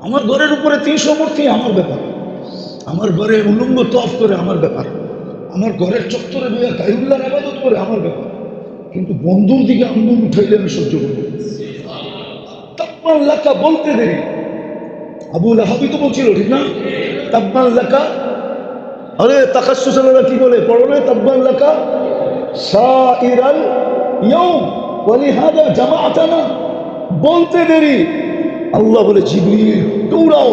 আমার ঘরের উপরে 300 মূর্তি, আমার ব্যাপার। আমার ঘরে উলঙ্গ তওয়াফ করে, আমার ব্যাপার। আমার ঘরের চত্বরে বইয়া গায়রুল্লাহর ইবাদত করে, আমার ব্যাপার। কিন্তু বন্ধুর দিকে আঙ্গুল উঠাইলে আমি সহ্য করব। তাব্বান লাকা বলতে দেরি। আবু লাহাবই তো বলছিল, ঠিক না? তাব্বান লাকা, আরে তাকাসসুসালারা কি বলে পড়লে? তাব্বান লাকা সাইরাল ইয়াউম ওয়া লিহাযা জামাআতানা, বলতে দেরি। আল্লাহ বলে জিবরিল দৌড়াও,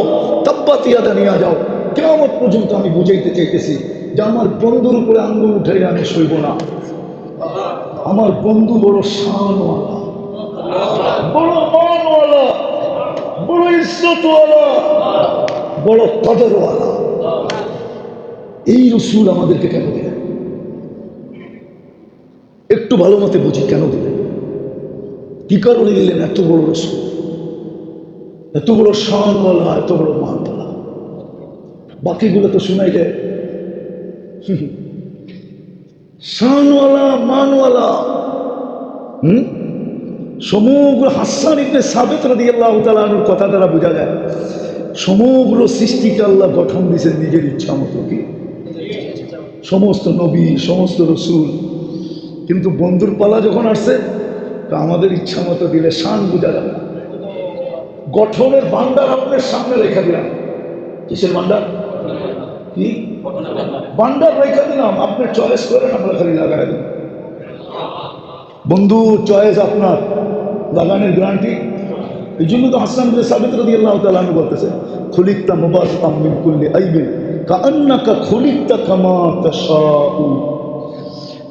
তাব্বাত ইয়াদা নিয়ে যাও। কিয়ামত পর্যন্ত আমি বুঝাইতে চাইতেছি যে আমার বন্ধুর উপরে আঙ্গুল উঠাইলে আমি সইব না। আমার বন্ধু বড় শানওয়ালা, বড় মানওয়ালা, বড় ইজ্জতওয়ালা, বড় কদরওয়ালা। এই রাসূল আমাদেরকে কেন দিলেন? একটু ভালো মতে বুঝি কেন দিলেন, কি কারণে দিলেন? এত বড় রাসূল, এত বড় শানওয়ালা, এত বড় মানওয়ালা। বাকিগুলো তো শোনাই যায়, শানওয়ালা মানওয়ালা। সমগ্র হাসান ইবনে সাবিত রাদিয়াল্লাহু তাআলা আনহুর কথা দ্বারা বোঝা যায় সমগ্র সৃষ্টিকে আল্লাহ গঠন দিয়েছেন নিজের ইচ্ছা মতো। কি সমস্ত নবী, সমস্ত রসুল। কিন্তু বন্ধুর পালা যখন আসছে, তা আমাদের ইচ্ছা মতো দিলে শান বোঝা যাবে না। গঠনের ভান্ডার আপনার সামনে রেখে দিলাম। কিসের ভান্ডার? কি ভান্ডার রেখে দিলাম, আপনি চয়েস করেন, আমরা খালি লাগাই দেব। বন্ধু চয়েস আপনার, লাগানোর গ্যারান্টি। এই জন্য তো হাসান বিন সাবিত রাদিয়াল্লাহু তাআলা আনহু বলতেছে, খুলিকতা মুবাররাকাম মিন কুল্লি আইবিন কাআন্নাকা খুলিকতা কামা তাশাউ।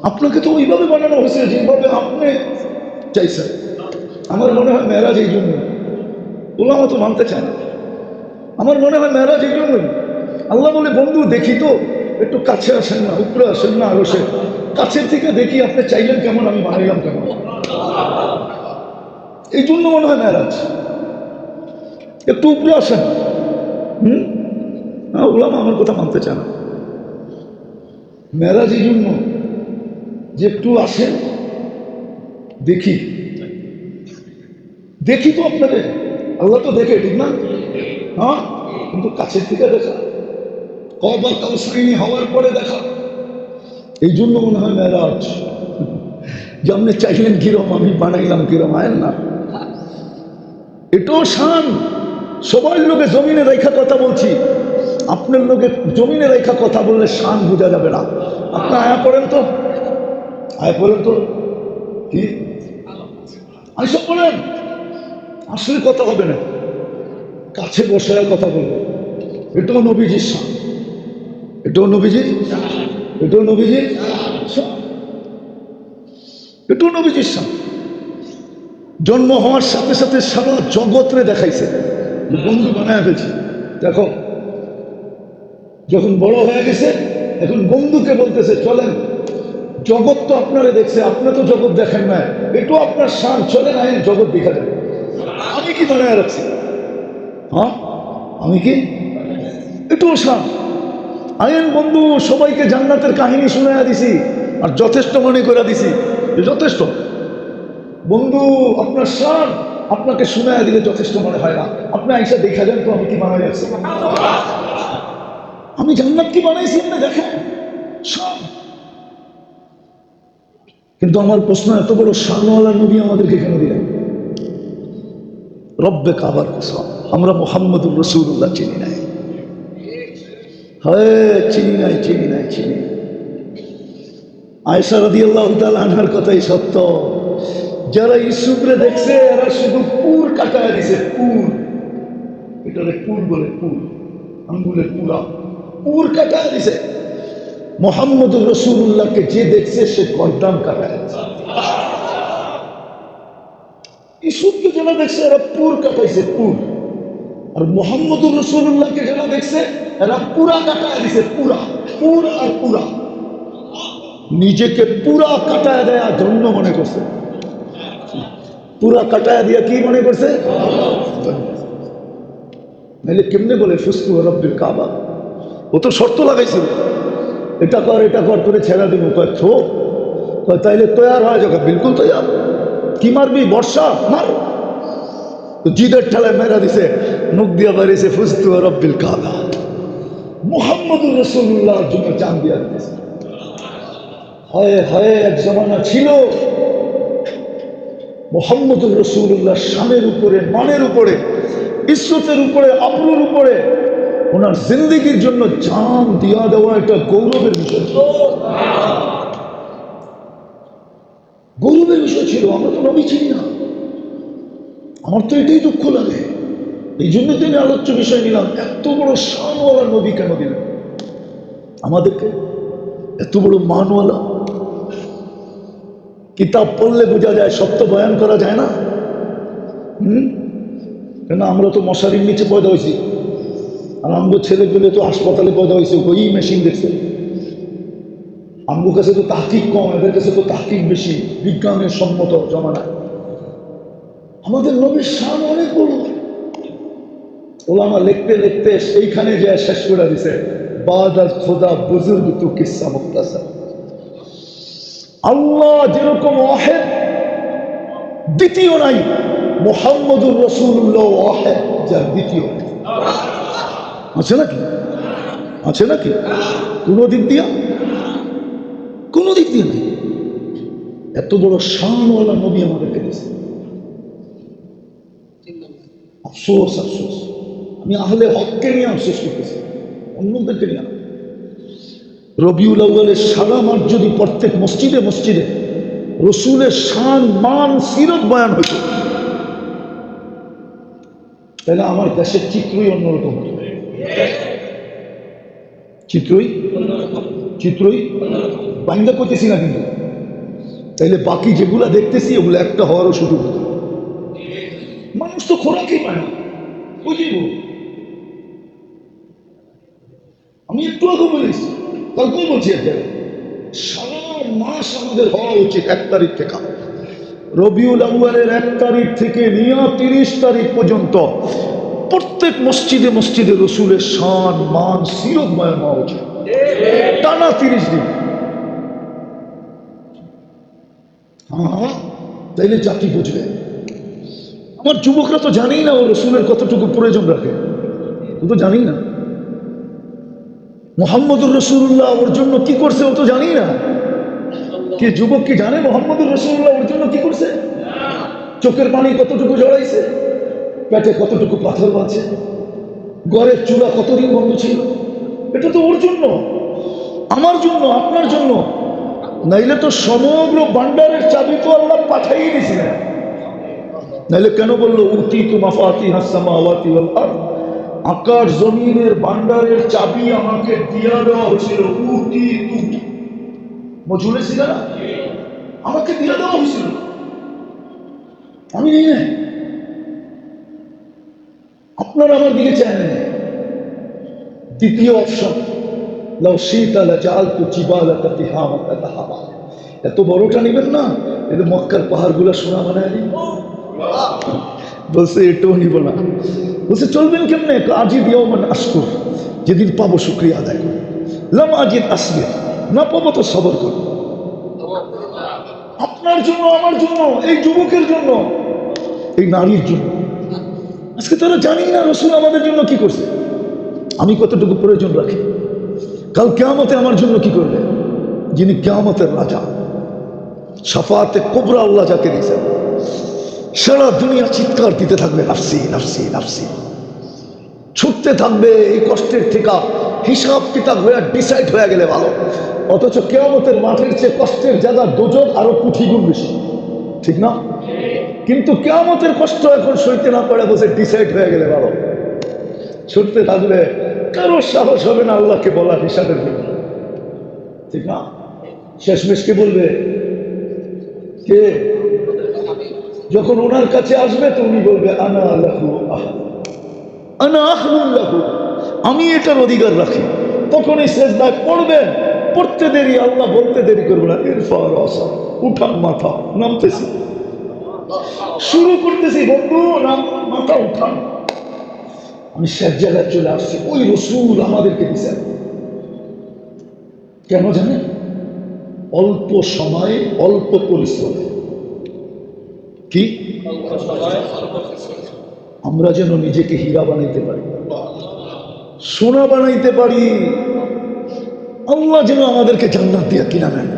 আপনাকে তো ওইভাবে বানানো হয়েছে যেভাবে আপনি চাইছেন। আমার মনে হয় মেরাজ এই জন্য, ওলামা তো মানতে চায় না। আমার মনে হয় মেরাজ এই জন্যই। আল্লাহ বলে, বন্ধু দেখি তো, একটু কাছে আসেন না, উপরে আসেন না, আরো সে কাছের থেকে দেখি আপনি চাইলেন কেমন, আমি বানাইলাম কেমন। এই জন্য মনে হয় মেরাজ। একটু উপরে আসেন। ওলামা আমার কথা মানতে চায় না। মেরাজ এই জন্য যে একটু আসেন, দেখি দেখি তো আপনাদের। আল্লাহ তো দেখে, ঠিক না? হ্যাঁ, কিন্তু কাছের থেকে দেখা, কবার কাউসাইনি হওয়ার পরে দেখা। এই জন্য মনে হয় মেরাজ, যে আপনি চাইলেন কিরম, আমি বানাইলাম কিরম। আয়েন না, এটাও শান। সবার লোকে জমিনে রেখা কথা বলছি, আপনার লোকে জমিনে রেখা কথা বললে শান বোঝা যাবে না। আপনি আয়া করেন তো, আয়া করেন তো, কি আইসব বলেন, আসলে কথা হবে না, কাছে বসে কথা বলবো। এটাও নবীজির শান, এটাও নবীজির, এটাও নবীজির, এটাও নবীজির শান। জন্ম হওয়ার সাথে সাথে সারা জগৎরে দেখাইছে, বন্ধু বানায় ফেলছে। দেখো, যখন বড় হয়ে গেছে, এখন বন্ধুকে বলতেছে, চলেন, জগৎ তো আপনারা দেখছে, আপনি তো জগৎ দেখেন না, এটাও আপনার শান, চলেন আইন জগৎ দেখা যাবে। আমি কি বানায় রাখছি? হ্যাঁ, আমি কি, এটাও শান। আইন বন্ধু, সবাইকে জান্নাতের কাহিনী শুনাইয়া দিছি, আর যথেষ্ট মনে করে দিছি, যথেষ্ট। বন্ধু আপনার শান, আপনাকে শুনাইয়া দিলে যথেষ্ট মনে হয় না। আপনি আইসা দেখা যান তো আমি কি বানাই আছি, আমি জান্নাত কি বানাইছি, আপনি দেখেন শান। কিন্তু আমার প্রশ্ন, এত বড় শানওয়ালা নবী আমাদেরকে কেন দিলেন? রব্বে কাবার কসম, আমরা মুহাম্মদুর রাসূলুল্লাহ চিনি নাই। হ্যাঁ, চিনি নাই, চিনি নাই, চিনি। আয়েশা রাদিয়াল্লাহু তাআলা আনহার কথাই সত্য। যারা ইউসুফরে দেখছে, এরা শুধু পুর কাটায় দিছে, পুর। এটারে পুর বলে, পুর, আঙ্গুলের পুরা, পুর কাটায় দিছে। মুহাম্মদুর রাসূলুল্লাহকে যে দেখছে, সে গর্দান কাটায় দিছে। ইউসুফকে যারা দেখছে, এরা পুর কাটাইছে, পুর। আর মুহাম্মদুর রাসূলুল্লাহকে যারা দেখছে, এরা পুরা কাটায় দিছে, পুরা, পুর আর পুরা। নিজেকে পুরা কাটায় দেয়া ধন্য মনে করছে, পুরা কাটায় দিয়া কি মনে করছে? নাহলে কেমনে বলে ফুস্তু রব্বিল কাবা? ও তো শর্ত লাগাইছিল, এটা কর, এটা কর, তোরে ছেড়া দিব। কয় থো, তাইলে তৈয়ার হয় যখন, বিলকুল তৈয়ার। কি মারবি? বর্ষা মার। জিদের ঠেলায় মেরা দিছে, মুখ দিয়া বাড়িছে ফুস্তু রব্বিল কাবা। মুহাম্মদুর রাসূলুল্লাহর জন্য জান দিয়া দিতেছে। হয় হয়, এক জমানা ছিল মুহাম্মদুর রাসূলুল্লাহ শানের উপরে, মানের উপরে, ইজ্জতের উপরে, আবরুর উপরে ওনার জিন্দেগির জন্য জান দিয়া দেওয়া, এটা গৌরবের বিষয়, গৌরবের বিষয় ছিল। আমরা তো নবী চিনি না, আমার তো এটাই দুঃখ লাগে। এই জন্য তিনি আলোচ্য বিষয় নিলাম, এত বড় শানওয়ালা নবী কেন দিলেন আমাদেরকে, এত বড় মানওয়ালা। কিতাব পড়লে বোঝা যায়, সত্য বয়ান করা যায় না। কেন আমরা তো মশারির নিচে পয়দা হয়েছি, আর আমগো ছেলেগুলো তো হাসপাতালে পয়দা হয়েছে, ওই মেশিন দেখছে। আমগো কাছে তো তাহকিক কম, এদের কাছে তো তাহকিক বেশি, বিজ্ঞানের সম্মত জমানায়। আমাদের নবীর শান অনেক বড়। ওলামা লিখতে লিখতে সেইখানে যে শেষ করে দিছে, বাদ আল খোদা বুজুর্গ তু কিসসা মুখতাসার। আল্লাহ যেরকম ওয়াহেদ, দ্বিতীয় নাই, মুহাম্মদুর রাসূলুল্লাহ ওয়াহেদ, যার দ্বিতীয় আছে নাকি? আছে নাকি কোনো দিক দিয়া? দিক দিয়ে নাই। এত বড় শানওয়ালা নবী আমাদেরকে দিয়েছে। আফসোস আফসোস, আমি আহলে হককে নিয়ে আফসোস করতেছি, অন্যদেরকে নিয়ে। রবিউল আউয়ালের সারা মাস যদি প্রত্যেক মসজিদে মসজিদে রসুলের শান মান সিরত বয়ান হইত, তাহলে আমার দেশের চিত্রই অন্যরকম হতো। চিত্রই বাংলা করতেছি না কিন্তু, তাইলে বাকি যেগুলা দেখতেছি ওগুলো একটা হওয়ারও সুযোগ হতো। মানুষ তো খোরাকই পায় না, বুঝিব। আমি একটু আগে বলেছি, কালকেও বলছি, একটা সারা মাস আমাদের হওয়া উচিত 1 তারিখ থেকে, রবিউল আউয়ালের 1 তারিখ থেকে নিয়ে 30 তারিখ পর্যন্ত প্রত্যেক মসজিদে মসজিদে রসুলের শান মান সিরত বয়ান হওয়া উচিত, টানা 30 দিন। হ্যাঁ, তাইলে জাতি বুঝবে। আমার যুবকরা তো জানেই না ও রসুলের কতটুকু প্রয়োজন রাখে, ও তো জানি না। মুহাম্মদুর রাসূলুল্লাহ ওর জন্য কি করছে ও তো জানি না। কি যুবক কি জানে মুহাম্মদুর রাসূলুল্লাহ ওর জন্য কি করছে? চোখের পানি কতটুকু জড়াইছে, পেটে কতটুকু পাথর বাঁধছে, ঘরের চুলা কতদিন বন্ধ ছিল, এটা তো ওর জন্য, আমার জন্য, আপনার জন্য। নাইলে তো সমগ্র ভান্ডারের চাবি তো আল্লাহ পাঠাই দিয়েছিলেন। নাইলে কেন বললো উতিতু মাফাতিহাস সামাওয়াতি ওয়াল আরদ, আকাশ জমিনের ভান্ডারের চাবি আমাকে দিয়া দেওয়া হয়েছিল। উতিতু মজুরে ছিল না, আমাকে দিয়া দেওয়া হয়েছিল, আমি নেই না। আপনারা আমার দিকে চান না। দ্বিতীয় অপশন, লাউ শিতা লাজালতু জিবালাকা তিহামাতা তাহাবা, এত বড়টা নেবেন না, এটা মক্কার পাহাড়গুলা সোনা বানায় দিন। বলছে এটাও নিব না। বলছে চলবেন কেমনে? আজিদ ইয়াওমান আশকুর, যেদিন পাবো শুকরিয়া আদায় করব। লাম আজিদ আসবির, না পাবো তো সবর করব। আপনার জন্য, আমার জন্য, এই যুবকের জন্য, এই নারীর জন্য। আজকে তারা জানি না রসুল আমাদের জন্য কি করছে, আমি কতটুকু প্রয়োজন রাখি, কাল কিয়ামতে আমার জন্য কি করবে। যিনি কিয়ামতের রাজা, শাফাতে কুবরা আল্লাহ যাকে দিয়েছেন, সারা দুনিয়া চিৎকার দিতে থাকবে নাফসি নাফসি নাফসি, ছুটতে থাকবে এই কষ্টের থেকে। হিসাব কিতাব হয়ে ডিসাইড হয়ে গেলে ভালো, অথচ কিয়ামতের মাঠের চেয়ে কষ্টের জায়গা দোজখ আরো কোটি গুণ বেশি, ঠিক না? কিন্তু কিয়ামতের কষ্ট এখন সইতে না পারে, বসে ডিসাইড হয়ে গেলে ভালো। ছুটতে থাকবে, কারো সাহস হবে না আল্লাহকে বলার হিসাবের জন্য, ঠিক না? শেষমেশ কে বলবে? কে? যখন ওনার কাছে আসবে তো উনি বলবে আনা আল্লাহু আহল, আনা আহলুল্লাহু, আমি এটার অধিকার রাখি। তখন এই সেজদায় পড়বেন, পড়তে দেরি, আল্লাহ বলতে দেরি করবে না, ইরফা রাসা, উঠান মাথা, নামতেছি, শুরু করতেছি বন্ধু, নাম, মাথা উঠান। আমি শেষ জায়গায় চলে আসছি, ওই রসুল আমাদেরকে দিয়েছেন। কেন জানেন? অল্প সময়ে অল্প পরিশ্রমে কি আমরা যেন নিজেকে হীরা বানাইতে পারি, সোনা বানাইতে পারি। আল্লাহ যেন আমাদেরকে জান্নাত দিয়ে কিনা নেন।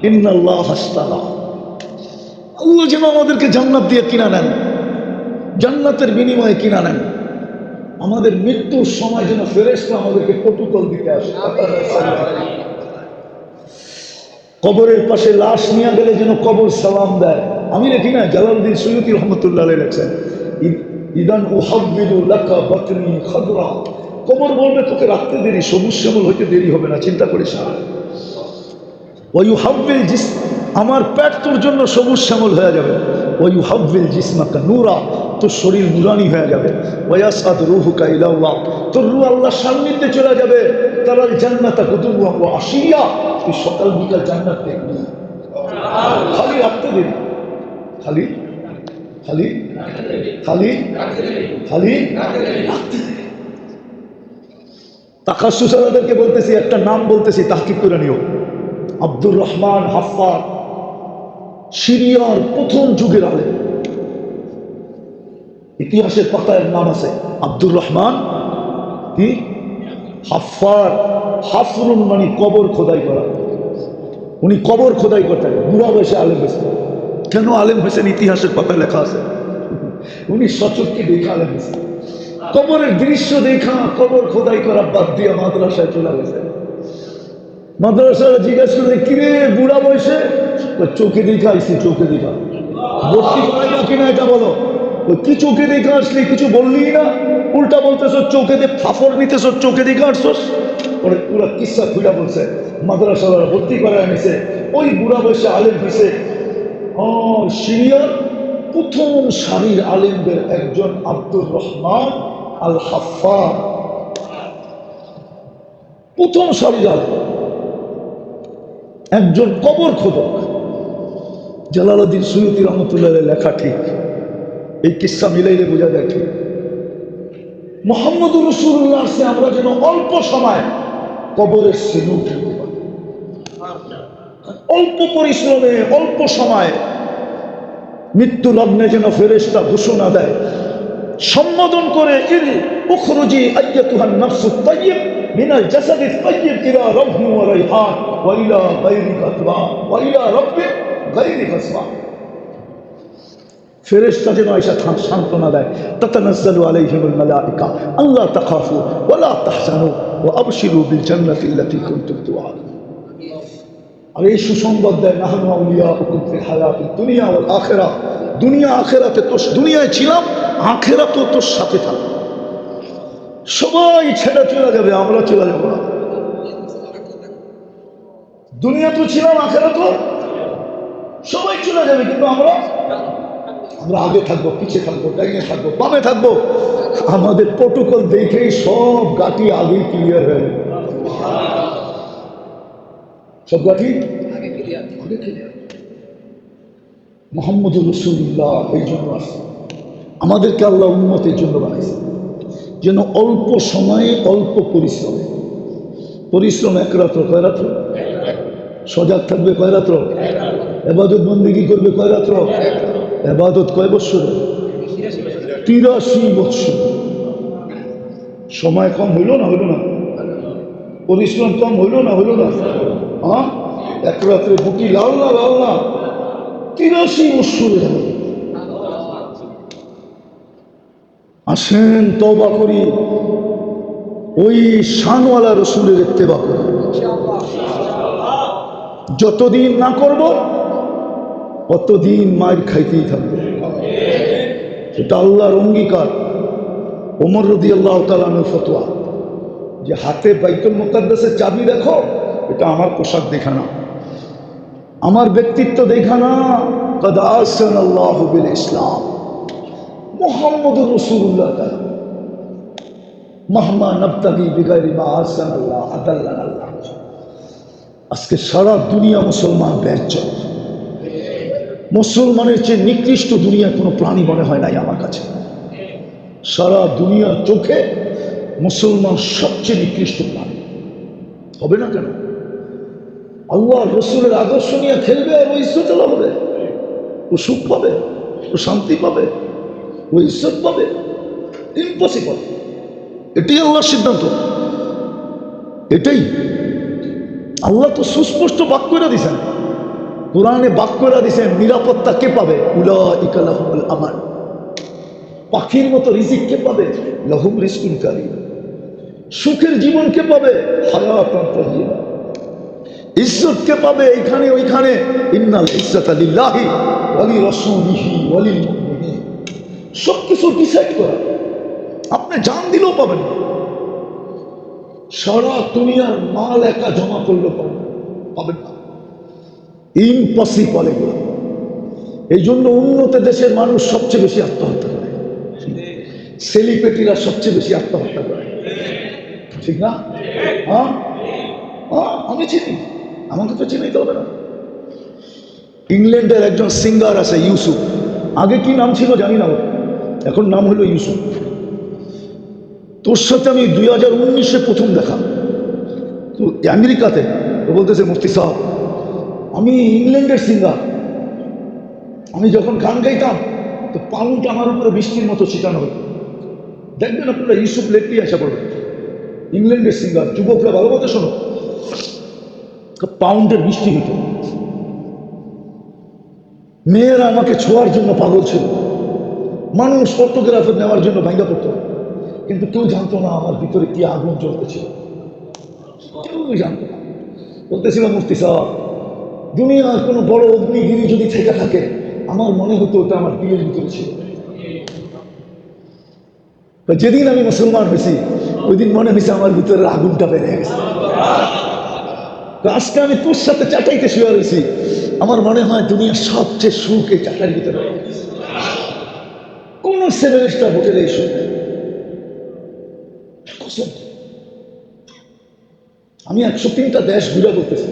ইন্নাল্লাহ হাসতালা, আল্লাহ যেন আমাদেরকে জান্নাত দিয়ে কিনা নেন, জান্নাতের বিনিময়ে কিনা নেন। আমাদের মৃত্যুর সময় যেন ফেরেশতা আমাদেরকে প্রটোকল দিতে আসে। কবরের পাশে লাশ নিয়ে গেলে যেন কবর সালাম দেয়। আমি দেখি না, জালালউদ্দিন সুয়ুতী রহমতুল্লাহ আলাইহি লেখছেন, ইদান উহাব্বিদু লাকা বাতনি খাদরা, কবর বলবে তোকে রাখতে দেরি, সবুজ শ্যামল হইতে দেরি হবে না, চিন্তা করিস না। ওয়ায়ুহাব্বিল জিসম, আমার পেট তোর জন্য সবুজ শ্যামল হয়ে যাবে। ওয়ায়ুহাব্বিল জিসমাকা নূরা, তোর শরীর নুরানি হয়ে যাবে। ওয়ায়াসআদ রূহুকা ইলাল্লাহ, তোর রূহ আল্লাহর সান্নিধ্যে চলে যাবে। তারাল জান্নাতা গুদুওয়া ওয়া আশিয়া, তুই সকাল বিকাল জান্নাত দেখবি। খালি রাখতে দেরি, খালি খালি খালি খালি রাখতে দেরি। তাকাসুসালাদেরকে বলতেছি, একটা নাম বলতেছি, তাহকিক করে নিও। আব্দুর রহমান হাফফার, সিরিয়ার প্রথম যুগের আলেম, ইতিহাসের পাতায় নাম আছে আব্দুর রহমান কি হাফফার। হাফরুন মানে কবর খোদাই করা, উনি কবর খোদাই করতেন, বুড়া বয়সে আলেম হয়েছেন। কেন আলেম হয়েছেন ইতিহাসের পাতায় লেখা আছে। উনি সচক্ষে দেখা আলেম হয়েছেন, কবরের দৃশ্য দেখা কবর খোদাই করা বাদ দিয়ে মাদ্রাসায় চলে গেছে। মাদ্রাসায় জিজ্ঞাসা করে, কিরে বুড়া বয়সে? চোখে দেখা আইসি, চোখে দেখা। ভর্তি করাই না কিনা এটা বলো। কি চোখে দেখে আসলি, কিছু বললি না, উল্টা বলতেছ চোখে দিয়ে ফাফর নিতেছ, চোখে দেখে আসছস। পরে পুরা কিসা খুঁড়া বলছে, মাদ্রাসাওয়ালা ভর্তি করায় নিছে, ওই বুড়া বয়সে আলেম হয়েছে। সিরিয়ার প্রথম সারির আলেমদের একজন আব্দুর রহমান আল হাফফার, প্রথম সারির আলেম, একজন কবর খোদক। জালালউদ্দিন সুয়ুতী রহমতুল্লাহ লেখা ঠিক, এই কিস্সা মিলাইলে বোঝা যায় ঠিক। মুহাম্মদুর রাসূলুল্লাহ সে আমরা যেন অল্প সময় কবরের সিনু ফেলতে পারি, অল্প পরিশ্রমে অল্প সময় মৃত্যু লগ্নে যেন ফেরেশতা ঘোষণা দেয়, সম্বোধন করে, ইল উখরুজি আইয়াতুহান নাফসুত তাইয়্যিব মিনাল জাসাদিত তাইয়্যিব ইলা রাবহি ওয়া রাইহান ওয়া ইলা গায়রিকা আসবা ওয়া ইলা রাব্বি গায়রিকা আসবা। ফেরেশতা যেন আয়েশা সান্ত্বনা দেয়, তাতানাজ্জালু আলাইহিমুল মালাইকা আল্লা তাখাফু ওয়া লা তাহজানু ওয়া আবশিরু বিল জান্নাতি আল্লাতী কুনতুম তুআদুন। আর এই সুসংবাদ দেয়, নাহনু আউলিয়াউকুম ফিল হায়াতিদ দুনিয়া ওয়াল আখিরাহ, দুনিয়া আখিরাতে তো, দুনিয়ায় ছিলাম, আখিরাতেও তোর সাথে থাকবো। সবাই ছেড়ে চলে যাবে, আমরা চলে যাবো না। দুনিয়া তো ছিলাম, আখিরাতেও সবাই চলে যাবে, কিন্তু আমরা আগে থাকবো, পিছিয়ে থাকবো, ডাইনে থাকবো, বামে থাকবো। আমাদের প্রোটোকল দেখেই সব গাটি আগেই ক্লিয়ার হয়ে যাবে, সব গাটি মুহাম্মদুর রাসূলুল্লাহ এই জন্য আসছে, আমাদেরকে আল্লাহ উম্মতের জন্য বানাইছে, যেন অল্প সময়ে অল্প পরিশ্রমে, পরিশ্রম এক রাত্র, কয় রাত্র? সজাগ থাকবে কয় রাত্র? ইবাদত বন্দেগী করবে কয় রাত্র? ইবাদত কয় বৎসর? 83 বৎসর। সময় কম হইল না, হইল না? পরিশ্রম কম হইল না, হইল না? হ্যাঁ, এক রাত্রে বুটি লাল না, লাল না, 83 বৎসর। আসেন তওবা করি, ওই শানওয়ালা রসুলের ইত্তেবা করি। যতদিন না করব ততদিন মায়ের খাইতেই থাকবে, এটা আল্লাহর অঙ্গীকার। ওমর রাদিয়াল্লাহু তাআলা আনহু ফতোয়া, যে হাতে বাইতুল মুকাদ্দাসের চাবি রাখো, এটা আমার পোশাক দেখা না, আমার ব্যক্তিত্ব দেখা না। কদ আসানাল্লাহু বিল ইসলাম, মুহাম্মদুর রাসূলুল্লাহ মাহমা নাবতাগি বিগাইরি মা আসানাল্লাহ আদাল্লানা আল্লাহ। আজকে সারা দুনিয়া মুসলমান ব্যর্থ, মুসলমানের চেয়ে নিকৃষ্ট দুনিয়া কোনো প্রাণী মনে হয় নাই আমার কাছে। সারা দুনিয়ার চোখে মুসলমান সবচেয়ে নিকৃষ্ট প্রাণী, হবে না কেন? আল্লাহ রসুলের আদর্শ নিয়ে খেলবে আর ও ইজ্জত হবে, ও সুখ পাবে, ও শান্তি পাবে, ও ইজ্জত পাবে? ইম্পসিবল। এটাই আল্লাহর সিদ্ধান্ত, এটাই আল্লাহ তো সুস্পষ্ট বাক করে দিয়েছেন, কোরআনে বাক করে দিয়েছেন। নিরাপত্তা কে পাবে? উলাইকা লাহুমুল আমান। পাখির মতো রিজিক কে পাবে? লাহুম রিজকুন কারীম। সুখের জীবন কে পাবে? হায়াতান তাইয়্যিবা। ইজ্জত কে পাবে? এইখানে ওইখানে। ইন্নাল ইজ্জাতা লিল্লাহি ওয়া লিরাসূলিহি ওয়া লিল মুমিনিন। সবকিছু ডিসাইড করা, আপনি জান দিলেও পাবেন না, সারা দুনিয়ার মাল একা জমা করলেও পাবেন না, ইম্পসিবল এগুলো। এই জন্য উন্নত দেশের মানুষ সবচেয়ে বেশি আত্মহত্যা করে, সেলিব্রিটিরা সবচেয়ে বেশি আত্মহত্যা করে, ঠিক না? হ্যাঁ, আমি চিনি, আমাকে তো চিনাইতে হবে না। ইংল্যান্ডের একজন সিঙ্গার আছে ইউসুফ, আগে কি নাম ছিল জানি না, এখন নাম হলো ইউসুফ। তোর সাথে আমি 2019-এ প্রথম দেখা, তো আমেরিকাতে। ও বলতেছে, মুফতি সাহেব আমি ইংল্যান্ডের সিঙ্গার, আমি যখন গান গাইতাম তো পাউন্ড আমার উপরে বৃষ্টির মতো ছিটানো হতো। দেখবেন আপনারা, ইউসুফ লেখতেই আশা করবেন। ইংল্যান্ডের সিঙ্গার, যুবকরা ভালো মতো শোনো। পাউন্ডের বৃষ্টি হতো, মেয়েরা আমাকে ছোঁয়ার জন্য পাগল ছিল, মানুষ ফটোগ্রাফার নেওয়ার জন্য ভাঙ্গা পড়তো, কিন্তু কেউ জানতো না আমার ভিতরে কি আগুন জ্বলতেছিল, কেউ জানতো না। বলতেছিল মুফতি সাহেব, দুনিয়ার কোনো বড় অগ্নিগিরি যদি থেকে থাকে, আমার মনে হতো ওটা আমার দিলের ভিতরে ছিল। যেদিন আমি মুসলমান হয়েছি ওই দিন মনে হয়েছে আমার ভিতরে আগুনটা বেড়ে গেছে। আজকে আমি তোর সাথে চাটাইতে শুয়ে রয়েছি, আমার মনে হয় দুনিয়ার সবচেয়ে সুখ এই চাটার ভিতরে। কোন 7 স্টার হোটেলে এই সুখ। আমি 103টা দেশ ঘুরে বলতেছি,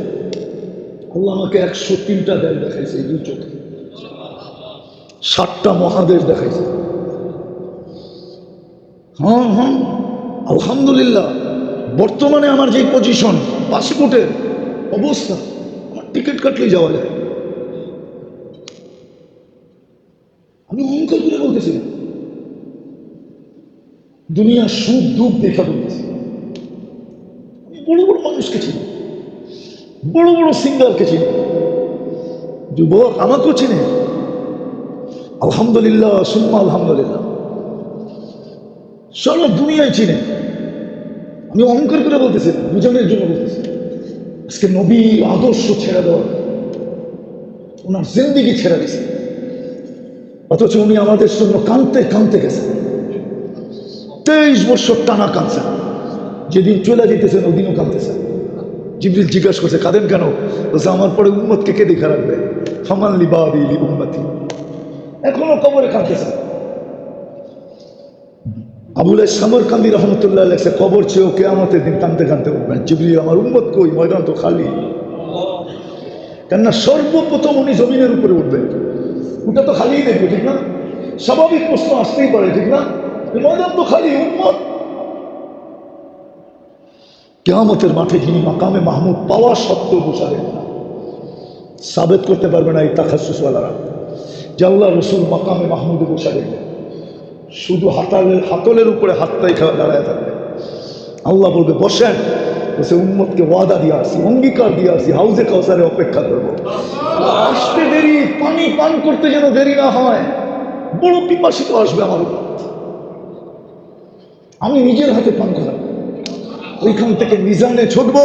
আল্লাহ আমাকে 103টা দেশ দেখাইছে এই 2 চোখে, 7টা মহাদেশ দেখাইছে। হ্যাঁ, আলহামদুলিল্লাহ। বর্তমানে আমার যে পজিশন, পাসপোর্টের অবস্থা, আমার টিকিট কাটলেই যাওয়া যায়। আমি অহংকার করে বলতেছি না, দুনিয়ার সুখ দুঃখ দেখা বলতেছি। আমি বড় বড় মানুষকে চিনি, বড় বড় সিঙ্গারকে চিনি, যুবক আমাকেও চিনে, আলহামদুলিল্লাহ সুম্মা আলহামদুলিল্লাহ, সারা দুনিয়ায় চিনে। আমি অহংকার করে বলতেছি না, বুঝানোর জন্য বলতেছি। আজকে নবী আদর্শ ছেড়ে দেওয়া, ওনার জিন্দিগি ছেড়ে দিয়েছে, অথচ উনি আমাদের জন্য কাঁদতে কাঁদতে গেছেন। 23 বছর টানা কাঁদছেন, যেদিন চলে যেতেছেন ওদিনও কাঁদতেছেন। জিবরিল জিজ্ঞাসা করছে কাঁদেন কেন? বলছে আমার পরে উম্মতকে কে দেখা রাখবে, ফামান লিবাদি লি উম্মতি। এখনো কবরে কাঁদতেছেন। আবুল সামরকান্দি রহমতুল্লাহ লেখছে, কবর চেয়েও কিয়ামতের দিন কাঁদতে কাঁদতে উঠবেন। জিবরিল আমার উম্মত কই, ময়দান তো খালি। কেননা সর্বপ্রথম উনি জমিনের উপরে উঠবেন, ওটা তো খালিই দেখবে, ঠিক না? স্বাভাবিক প্রশ্ন আসতেই পারে, ঠিক না? ময়দান তো খালি, উম্মত। কিয়ামতের মাঠে যিনি মাকামে মাহমুদ পাওয়া সত্ত্বেও বসাবেন না, সাবেত করতে পারবে না এই তাখাসুসওয়ালারা যে আল্লাহ রসুল মাকামে মাহমুদে বসাবেন, শুধু হাতলের উপরে হাতটাই দাঁড়ায় থাকবে। আল্লাহ বলবে বসেন, বসে উম্মতকে ওয়াদা দিয়ে আসি, অঙ্গীকার দিয়ে আসি, হাউজে কাউসারে অপেক্ষা করবো। আসতে দেরি, পানি পান করতে যেন দেরি না হয়, বড় পিপাসিত আসবে আমার উম্মত, আমি নিজের হাতে পান করাবো। ওইখান থেকে মিজানে ছুটবো,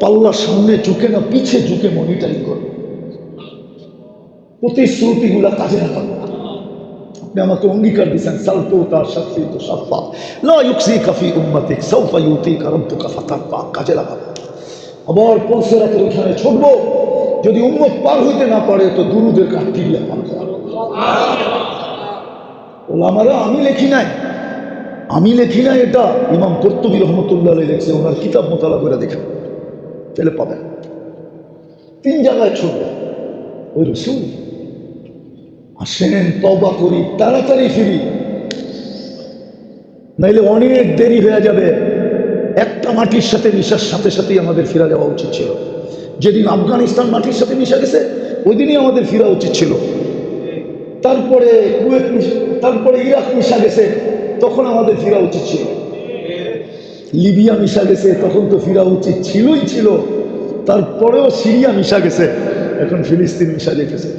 পাল্লার সামনে ঝুঁকে না পিছে ঝুঁকে মনিটরিং করবো, প্রতিশ্রুতিগুলা কাজে লাগাবো। আপনি আমাকে অঙ্গীকার দিচ্ছেন, সালতো তার শাস্তি তো সাফা লা ইউকসিকা ফি উম্মতিক সাউফা ইউতিকা রাব্বুকা ফাতারবা, কাজে লাগাবো। আবার পৌঁছরাতের ওখানে ছুটবো, যদি উম্মত পার হইতে না পারে তো দুরুদের কাঠটি দিয়ে পার করাবো। ওলামারা আমি লেখি নাই, আমি লেখি না, এটা ইমাম কর্তুবী রহমতুল্লাহ লিখছে, ওনার কিতাব মোতালা করে দেখেন, তাহলে পাবেন। 3 জায়গায় ছুটবে, ওই রসুল আসেন, তওবা করি, তাড়াতাড়ি ফিরি, নাইলে অনেক দেরি হয়ে যাবে। একটা মাটির সাথে মিশার সাথে সাথেই আমাদের ফিরা যাওয়া উচিত ছিল। যেদিন আফগানিস্তান মাটির সাথে মিশা গেছে ওই দিনই আমাদের ফিরা উচিত ছিল। তারপরে কুয়েত, তারপরে ইরাক মিশা গেছে, তখন আমাদের ফিরা উচিত ছিল। লিবিয়া মিশা গেছে, তখন তো ফিরা উচিত ছিলই ছিল। তারপরেও সিরিয়া মিশা গেছে, এখন ফিলিস্তিন মিশা যেতেছে।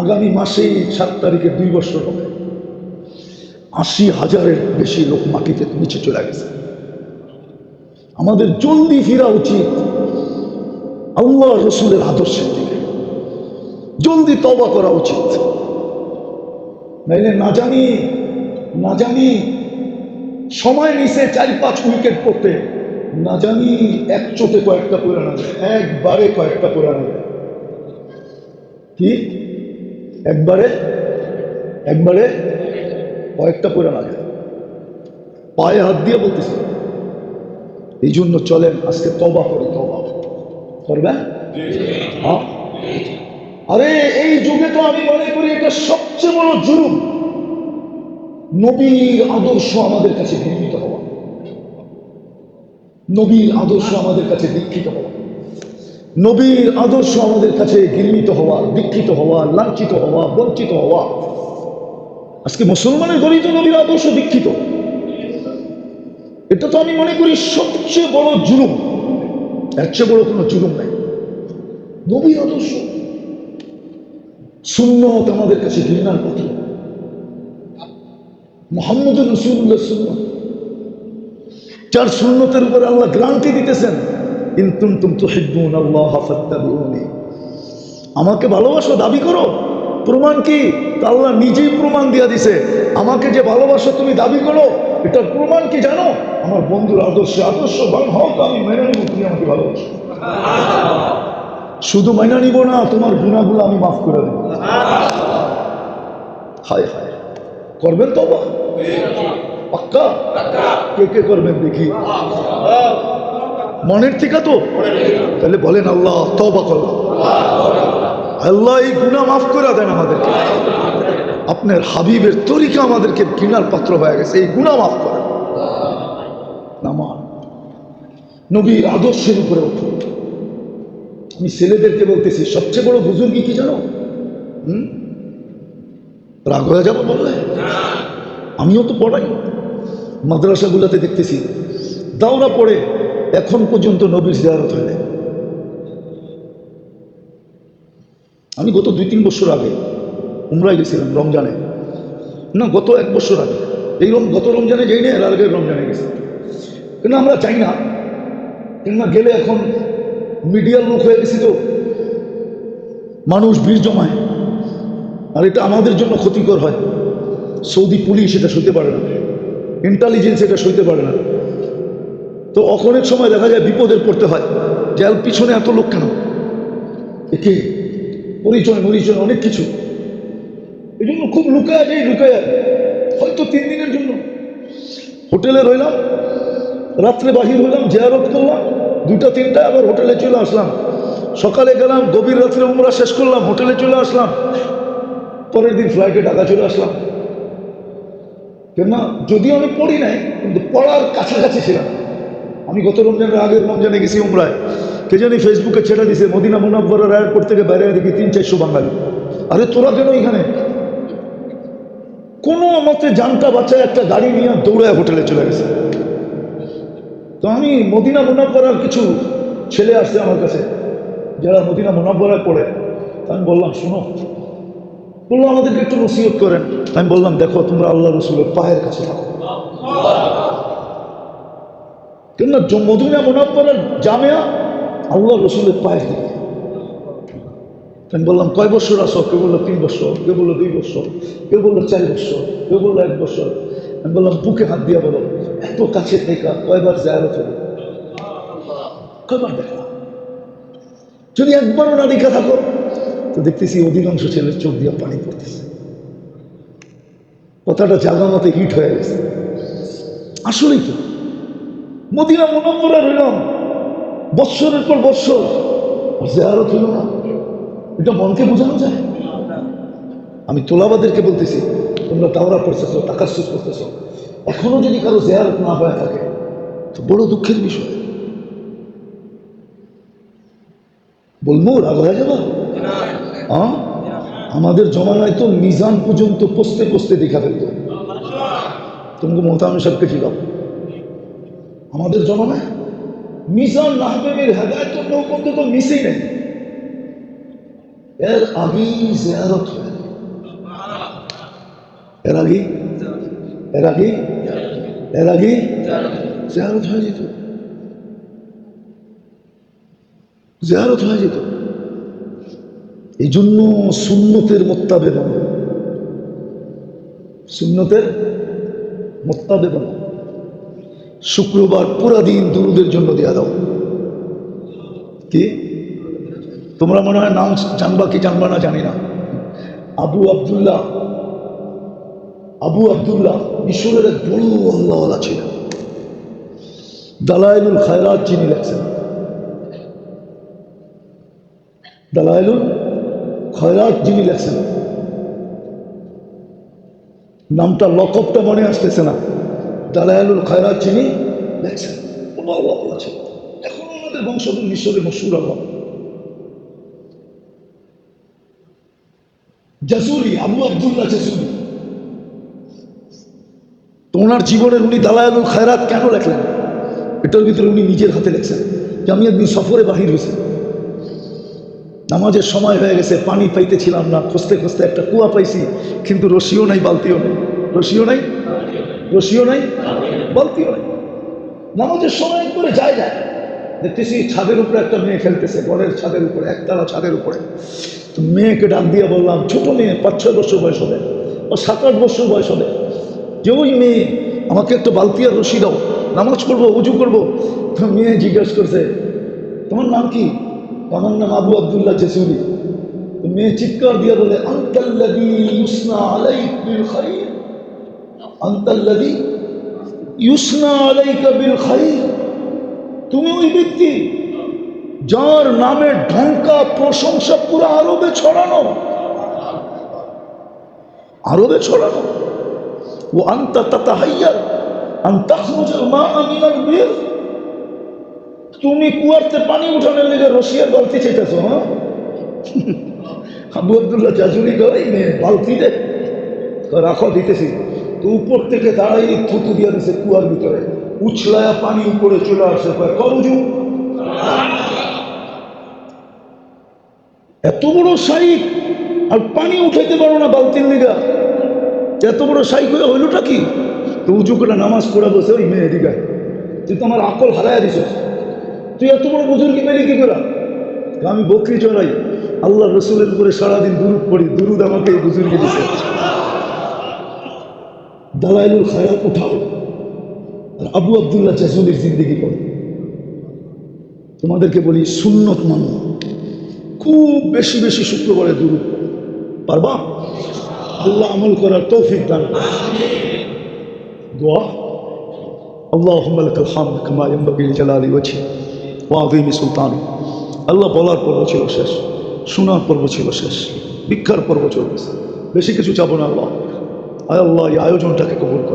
আগামী মাসেই 7 তারিখে 2 বছর হবে, 80,000-এর বেশি লোক মাটিতে নিচে চলে গেছে। আমাদের জলদি ফিরা উচিত আল্লাহ রসুলের আদর্শের দিকে, জলদি তওবা করা উচিত। নাইলে না জানি সময় নিছে 4-5 উইকেট করতে, না জানি এক চোটে কয়েকটা পড়ে না যায়, একবারে কয়েকটা পড়ে না যায়। কি একবারে কয়েকটা পড়ে না যায়, পায়ে হাত দিয়ে বলতেছে। এই জন্য চলেন আজকে তওবা করি। তওবা করবেন? আরে এই যুগে তো আমি মনে করি এটা সবচেয়ে বড় জুলুম, নবীর আদর্শ আমাদের কাছে ঘৃণিত হওয়া, নবীর আদর্শ আমাদের কাছে দীক্ষিত হওয়া, নবীর আদর্শ আমাদের কাছে ঘৃণিত হওয়া, দীক্ষিত হওয়া, লাঞ্ছিত হওয়া, বঞ্চিত হওয়া। আজকে মুসলমানের ঘরেই তো নবীর আদর্শ দীক্ষিত। এটা তো আমি মনে করি সবচেয়ে বড় জুলুম। এর চেয়ে বড় কোনো জুলুম নাই। নবীর আদর্শ সুন্নত আমাদের কাছে ঘৃণার পাত্র। মুহাম্মদুর রাসূলুল্লাহ সুন্নত, যার সুন্নতের উপর আল্লাহ গ্যারান্টি দিতেছেন, ইন কুনতুম তুহিব্বুনাল্লাহ ফাত্তাবিউনি, আমাকে ভালোবাসো দাবি করো, প্রমাণ কি? তা আল্লাহ নিজেই প্রমাণ দিয়ে দিছে, আমাকে যে ভালোবাসো তুমি দাবি করো, এটার প্রমাণ কি জানো? আমার বন্ধুর আদর্শবান হও তো আমি মেনে নিব তুমি আমাকে ভালোবাসো। শুধু মেনে নিব না, তোমার গুনাহগুলো আমি মাফ করে দেব। হায় হায়, করবেন তওবা? পাক্কা? কে কে করবেন দেখি মনের থেকে? তো তাহলে বলেন আল্লাহ তওবা করলাম, আল্লাহ এই গুনাহ মাফ করে দেন আমাদেরকে। আপনার হাবিবের তরিকা আমাদেরকে ঘৃণার পাত্র হয়ে গেছে, এই গুনাহ মাফ করেন। নামাজ নবীর আদর্শের উপরে উঠুন। আমি ছেলেদেরকে বলতেছি, সবচেয়ে বড় বুজুর্গি কি জানো? রাগ হয়ে যাবো বললে? আমিও তো পড়াই, মাদ্রাসাগুলোতে দেখতেছি দাওরা পড়ে এখন পর্যন্ত নবীর জিয়ারত হয় না। আমি গত 2-3 বছর আগে উমরায় গেছিলাম, রমজানে না, গত 1 বছর আগে। এই গত রমজানে যাই না, এর আগের রমজানে গেছি। কিন্তু আমরা চাই না, কেননা গেলে এখন মিডিয়ার লোক হয়ে গেছি, তো মানুষ ভিড় জমায়, আর এটা আমাদের জন্য ক্ষতিকর হয়। সৌদি পুলিশ এটা সইতে পারে না, ইন্টেলিজেন্স এটা সইতে পারে না। তো অনেক সময় দেখা যায় বিপদের পড়তে হয়, যে পিছনে এত লোক কেন, একে পরিচয় মরিচয় অনেক কিছু, এই জন্য খুব লুকায় যায়, লুকায় হয়তো 3 দিনের জন্য হোটেলে রইলাম, রাত্রে বাহির হইলাম, জিয়ারত করলাম 2টা-3টা, আবার হোটেলে চলে আসলাম। সকালে গেলাম, গভীর রাত্রে উমরা শেষ করলাম, হোটেলে চলে আসলাম, পরের দিন ফ্লাইটে ঢাকা চলে আসলাম। কেননা যদিও আমি পড়ি নাই, কিন্তু পড়ার কাছাকাছি ছিলাম। আমি গত রমজানের আগের রমজানে গেছি উমরায়, কে জানি ফেসবুকে ছেড়ে দিছে, মদিনা মুনাব্বরের এয়ারপোর্ট থেকে বাইরে দেখি 300-400 বাঙালি। আরে তোরা কেন এখানে? কোনো মতে জানটা বাঁচায় একটা গাড়ি নিয়ে দৌড়ায় হোটেলে চলে গেছে। তো আমি মদিনা মুনাব্বরার কিছু ছেলে আসছে আমার কাছে, যারা মদিনা মুনাব্বরায় পড়ে। আমি বললাম, শোনো, বললো আমাদেরকে একটু নসিহত করেন। আমি বললাম, দেখো তোমরা আল্লাহ রসুলের পায়ের কাছে থাকো, কেননা মদিনা মুনাব্বরার জামিয়া আল্লাহ রসুলের পায়ের দিকে। আমি বললাম, কয় বছর আসো? কেউ বললো 3 বছর, কেউ বললো 2 বছর, কেউ বললো 4 বছর, কেউ বললো 1 বছর। আমি বললাম, বুকে হাত দিয়া বলো, এত কাছে থেকে কয়বার জিয়ারত হলো? কয়বার দেখলাম? যদি একবারও না দেখা থাকো, তো দেখতেছি অধিকাংশ ছেলের চোখ দিয়ে পানি পড়তেছে। কথাটা জায়গা মতো হিট হয়ে গেছে। আসলেই তো মদিনা মুনাব্বরা রইলাম বৎসরের পর বৎসর, জিয়ারত হইল না। এটা মনকে বোঝানো যায়? আমি তোলাবাদেরকে বলতেছি, তোমরা দাওরা পড়তেছো, তাকাসসুস করতেছো, এখনো যদি কারো জিয়ারত না হয়ে থাকে তো বড় দুঃখের বিষয়। বলবো রাগ হয়ে যাবা? আমাদের জমানায় তো মিজান পর্যন্ত পোস্তে পোস্তে দেখা ফেলত। তুমি মোহতারাম সাহেবকে ছিলাম আমাদের জমানায় মিজান মাহবুবের হেদায়েতের নৌ পর্যন্ত মিসেই নেই। এর আগেই জিয়ারত হয়ে, এর আগেই জিয়ারত হয়ে যেত, জিয়ারত হয়ে যেত। এই জন্য সুন্নতের মোত্তাবেদন, সুন্নতের মোত্তাবেদন। শুক্রবার পুরা দিন দুরুদের জন্য দেয়া দাও। কি তোমরা মনে হয় নাম জানবা কি জানবা না জানি না, আবু আবদুল্লাহ মিশরের এক বড় আল্লাহওয়ালা ছিলেন। দালাইলুল খায়রাত যিনি লেখছেন, দালাইলুল খায়রাত যিনি লেখছেন, নামটা লকবটা মনে আসতেছে না। দালাইলুল খায়রাত যিনি লেখছেন, আল্লাহওয়ালা ছিলেন। এখন আমাদের বংশধর মিশরে মশহুর আল্লাহ জাজুলি, আবু আবদুল্লাহ জাজুলি। তো ওনার জীবনের উনি দালাইলুল খায়রাত কেন লেখলেন? এটার ভিতরে উনি নিজের হাতে লেখছেন যে আমি একদিন সফরে বাহির হয়েছি, নামাজের সময় হয়ে গেছে, পানি পাইতেছিলাম না, খুঁজতে খুঁজতে একটা কুয়া পাইছি, কিন্তু রশিও নাই, বালতিও নেই, রশিও নাই, রশিও নাই, বালতিও নাই। নামাজের সময় করে যায় দেখতেছি ছাদের উপরে একটা মেয়ে খেলতেছে, ঘরের ছাদের উপরে, একতলা ছাদের উপরে। তো মেয়েকে ডাক দিয়ে বললাম, ছোট মেয়ে, 5-6 বছর বয়স হবে, ও 7-8 বছর বয়স হবে, যে ওই মেয়ে আমাকে একটা বালতি আর রশি দাও, নামাজ পড়বো, উজু করবো। তো মেয়ে জিজ্ঞেস করছে, তোমার নাম কি? আমার নাম আবু আব্দুল্লাহ জেসুরি। মেয়ে চিৎকার দিয়ে বলে, আনতাল্লাযী ইউসনা আলাইকা বিল খাইর, আনতাল্লাযী ইউসনা আলাইকা বিল খাইর, তুমি ওই ব্যক্তি যার নামে ঢঙ্কা প্রশংসা পুরো আরবে ছড়ানো, আরবে ছড়ানো। ও আনতা তাতাহাইয়ার আন তাখরুজাল মাআ মিনাল বির, তুমি কুয়ারতে পানি উঠানোর লেগে রশিয়ার বালতি চাইতেছো? হ্যাঁ, আবু আব্দুল্লাহ জাজুরি করে বালতি দে, রাখো দিতেছি। তো উপর থেকে দাঁড়াই থুতু দিয়ে দিছে কুয়ার ভিতরে, উছলায়া পানি উপরে চলে আসে, করুজু। এত বড় শাইক আর পানি উঠাইতে পারো না বালতির লিগা, এত বড় শাইক হয়ে হইলটা কি? তো উজু করে নামাজ পড়া বসে ওই মেয়ে দিঘায়, তুই তো আমার আকল হারাইয়া দিছ, তুই এত বড় বুজুর্গি পেলি কি করে? আমি বকরি চড়াই, আল্লাহ রসুলের উপরে সারাদিন দুরুদ পড়ি, দুরুদ আমাকে এই বুজুর্গি দিছে। দালাইলুল খায়রাত উঠাও আর আবু আব্দুল্লাহ জাজুলির জিন্দেগি পড়ো। তোমাদেরকে বলি, সুন্নত মানো, খুব বেশি বেশি শুক্রবারে দুরুদ পারবা? আল্লাহ আমল করার তৌফিক দান। দোয়া, আল্লাহুম্মা লাকাল হামদ কামা ইয়ানবাগি লিজালালি ওয়াজহিক ওয়া আযীমি সুলতানিক। আল্লাহ বলার পর্ব ছিল শেষ, শোনার পর্ব ছিল শেষ, ভিক্ষার পর্ব চলতেছে, বেশি কিছু চাবো না। আল্লাহ, আয় আল্লাহ, এই আয়োজনটাকে কবুল করো।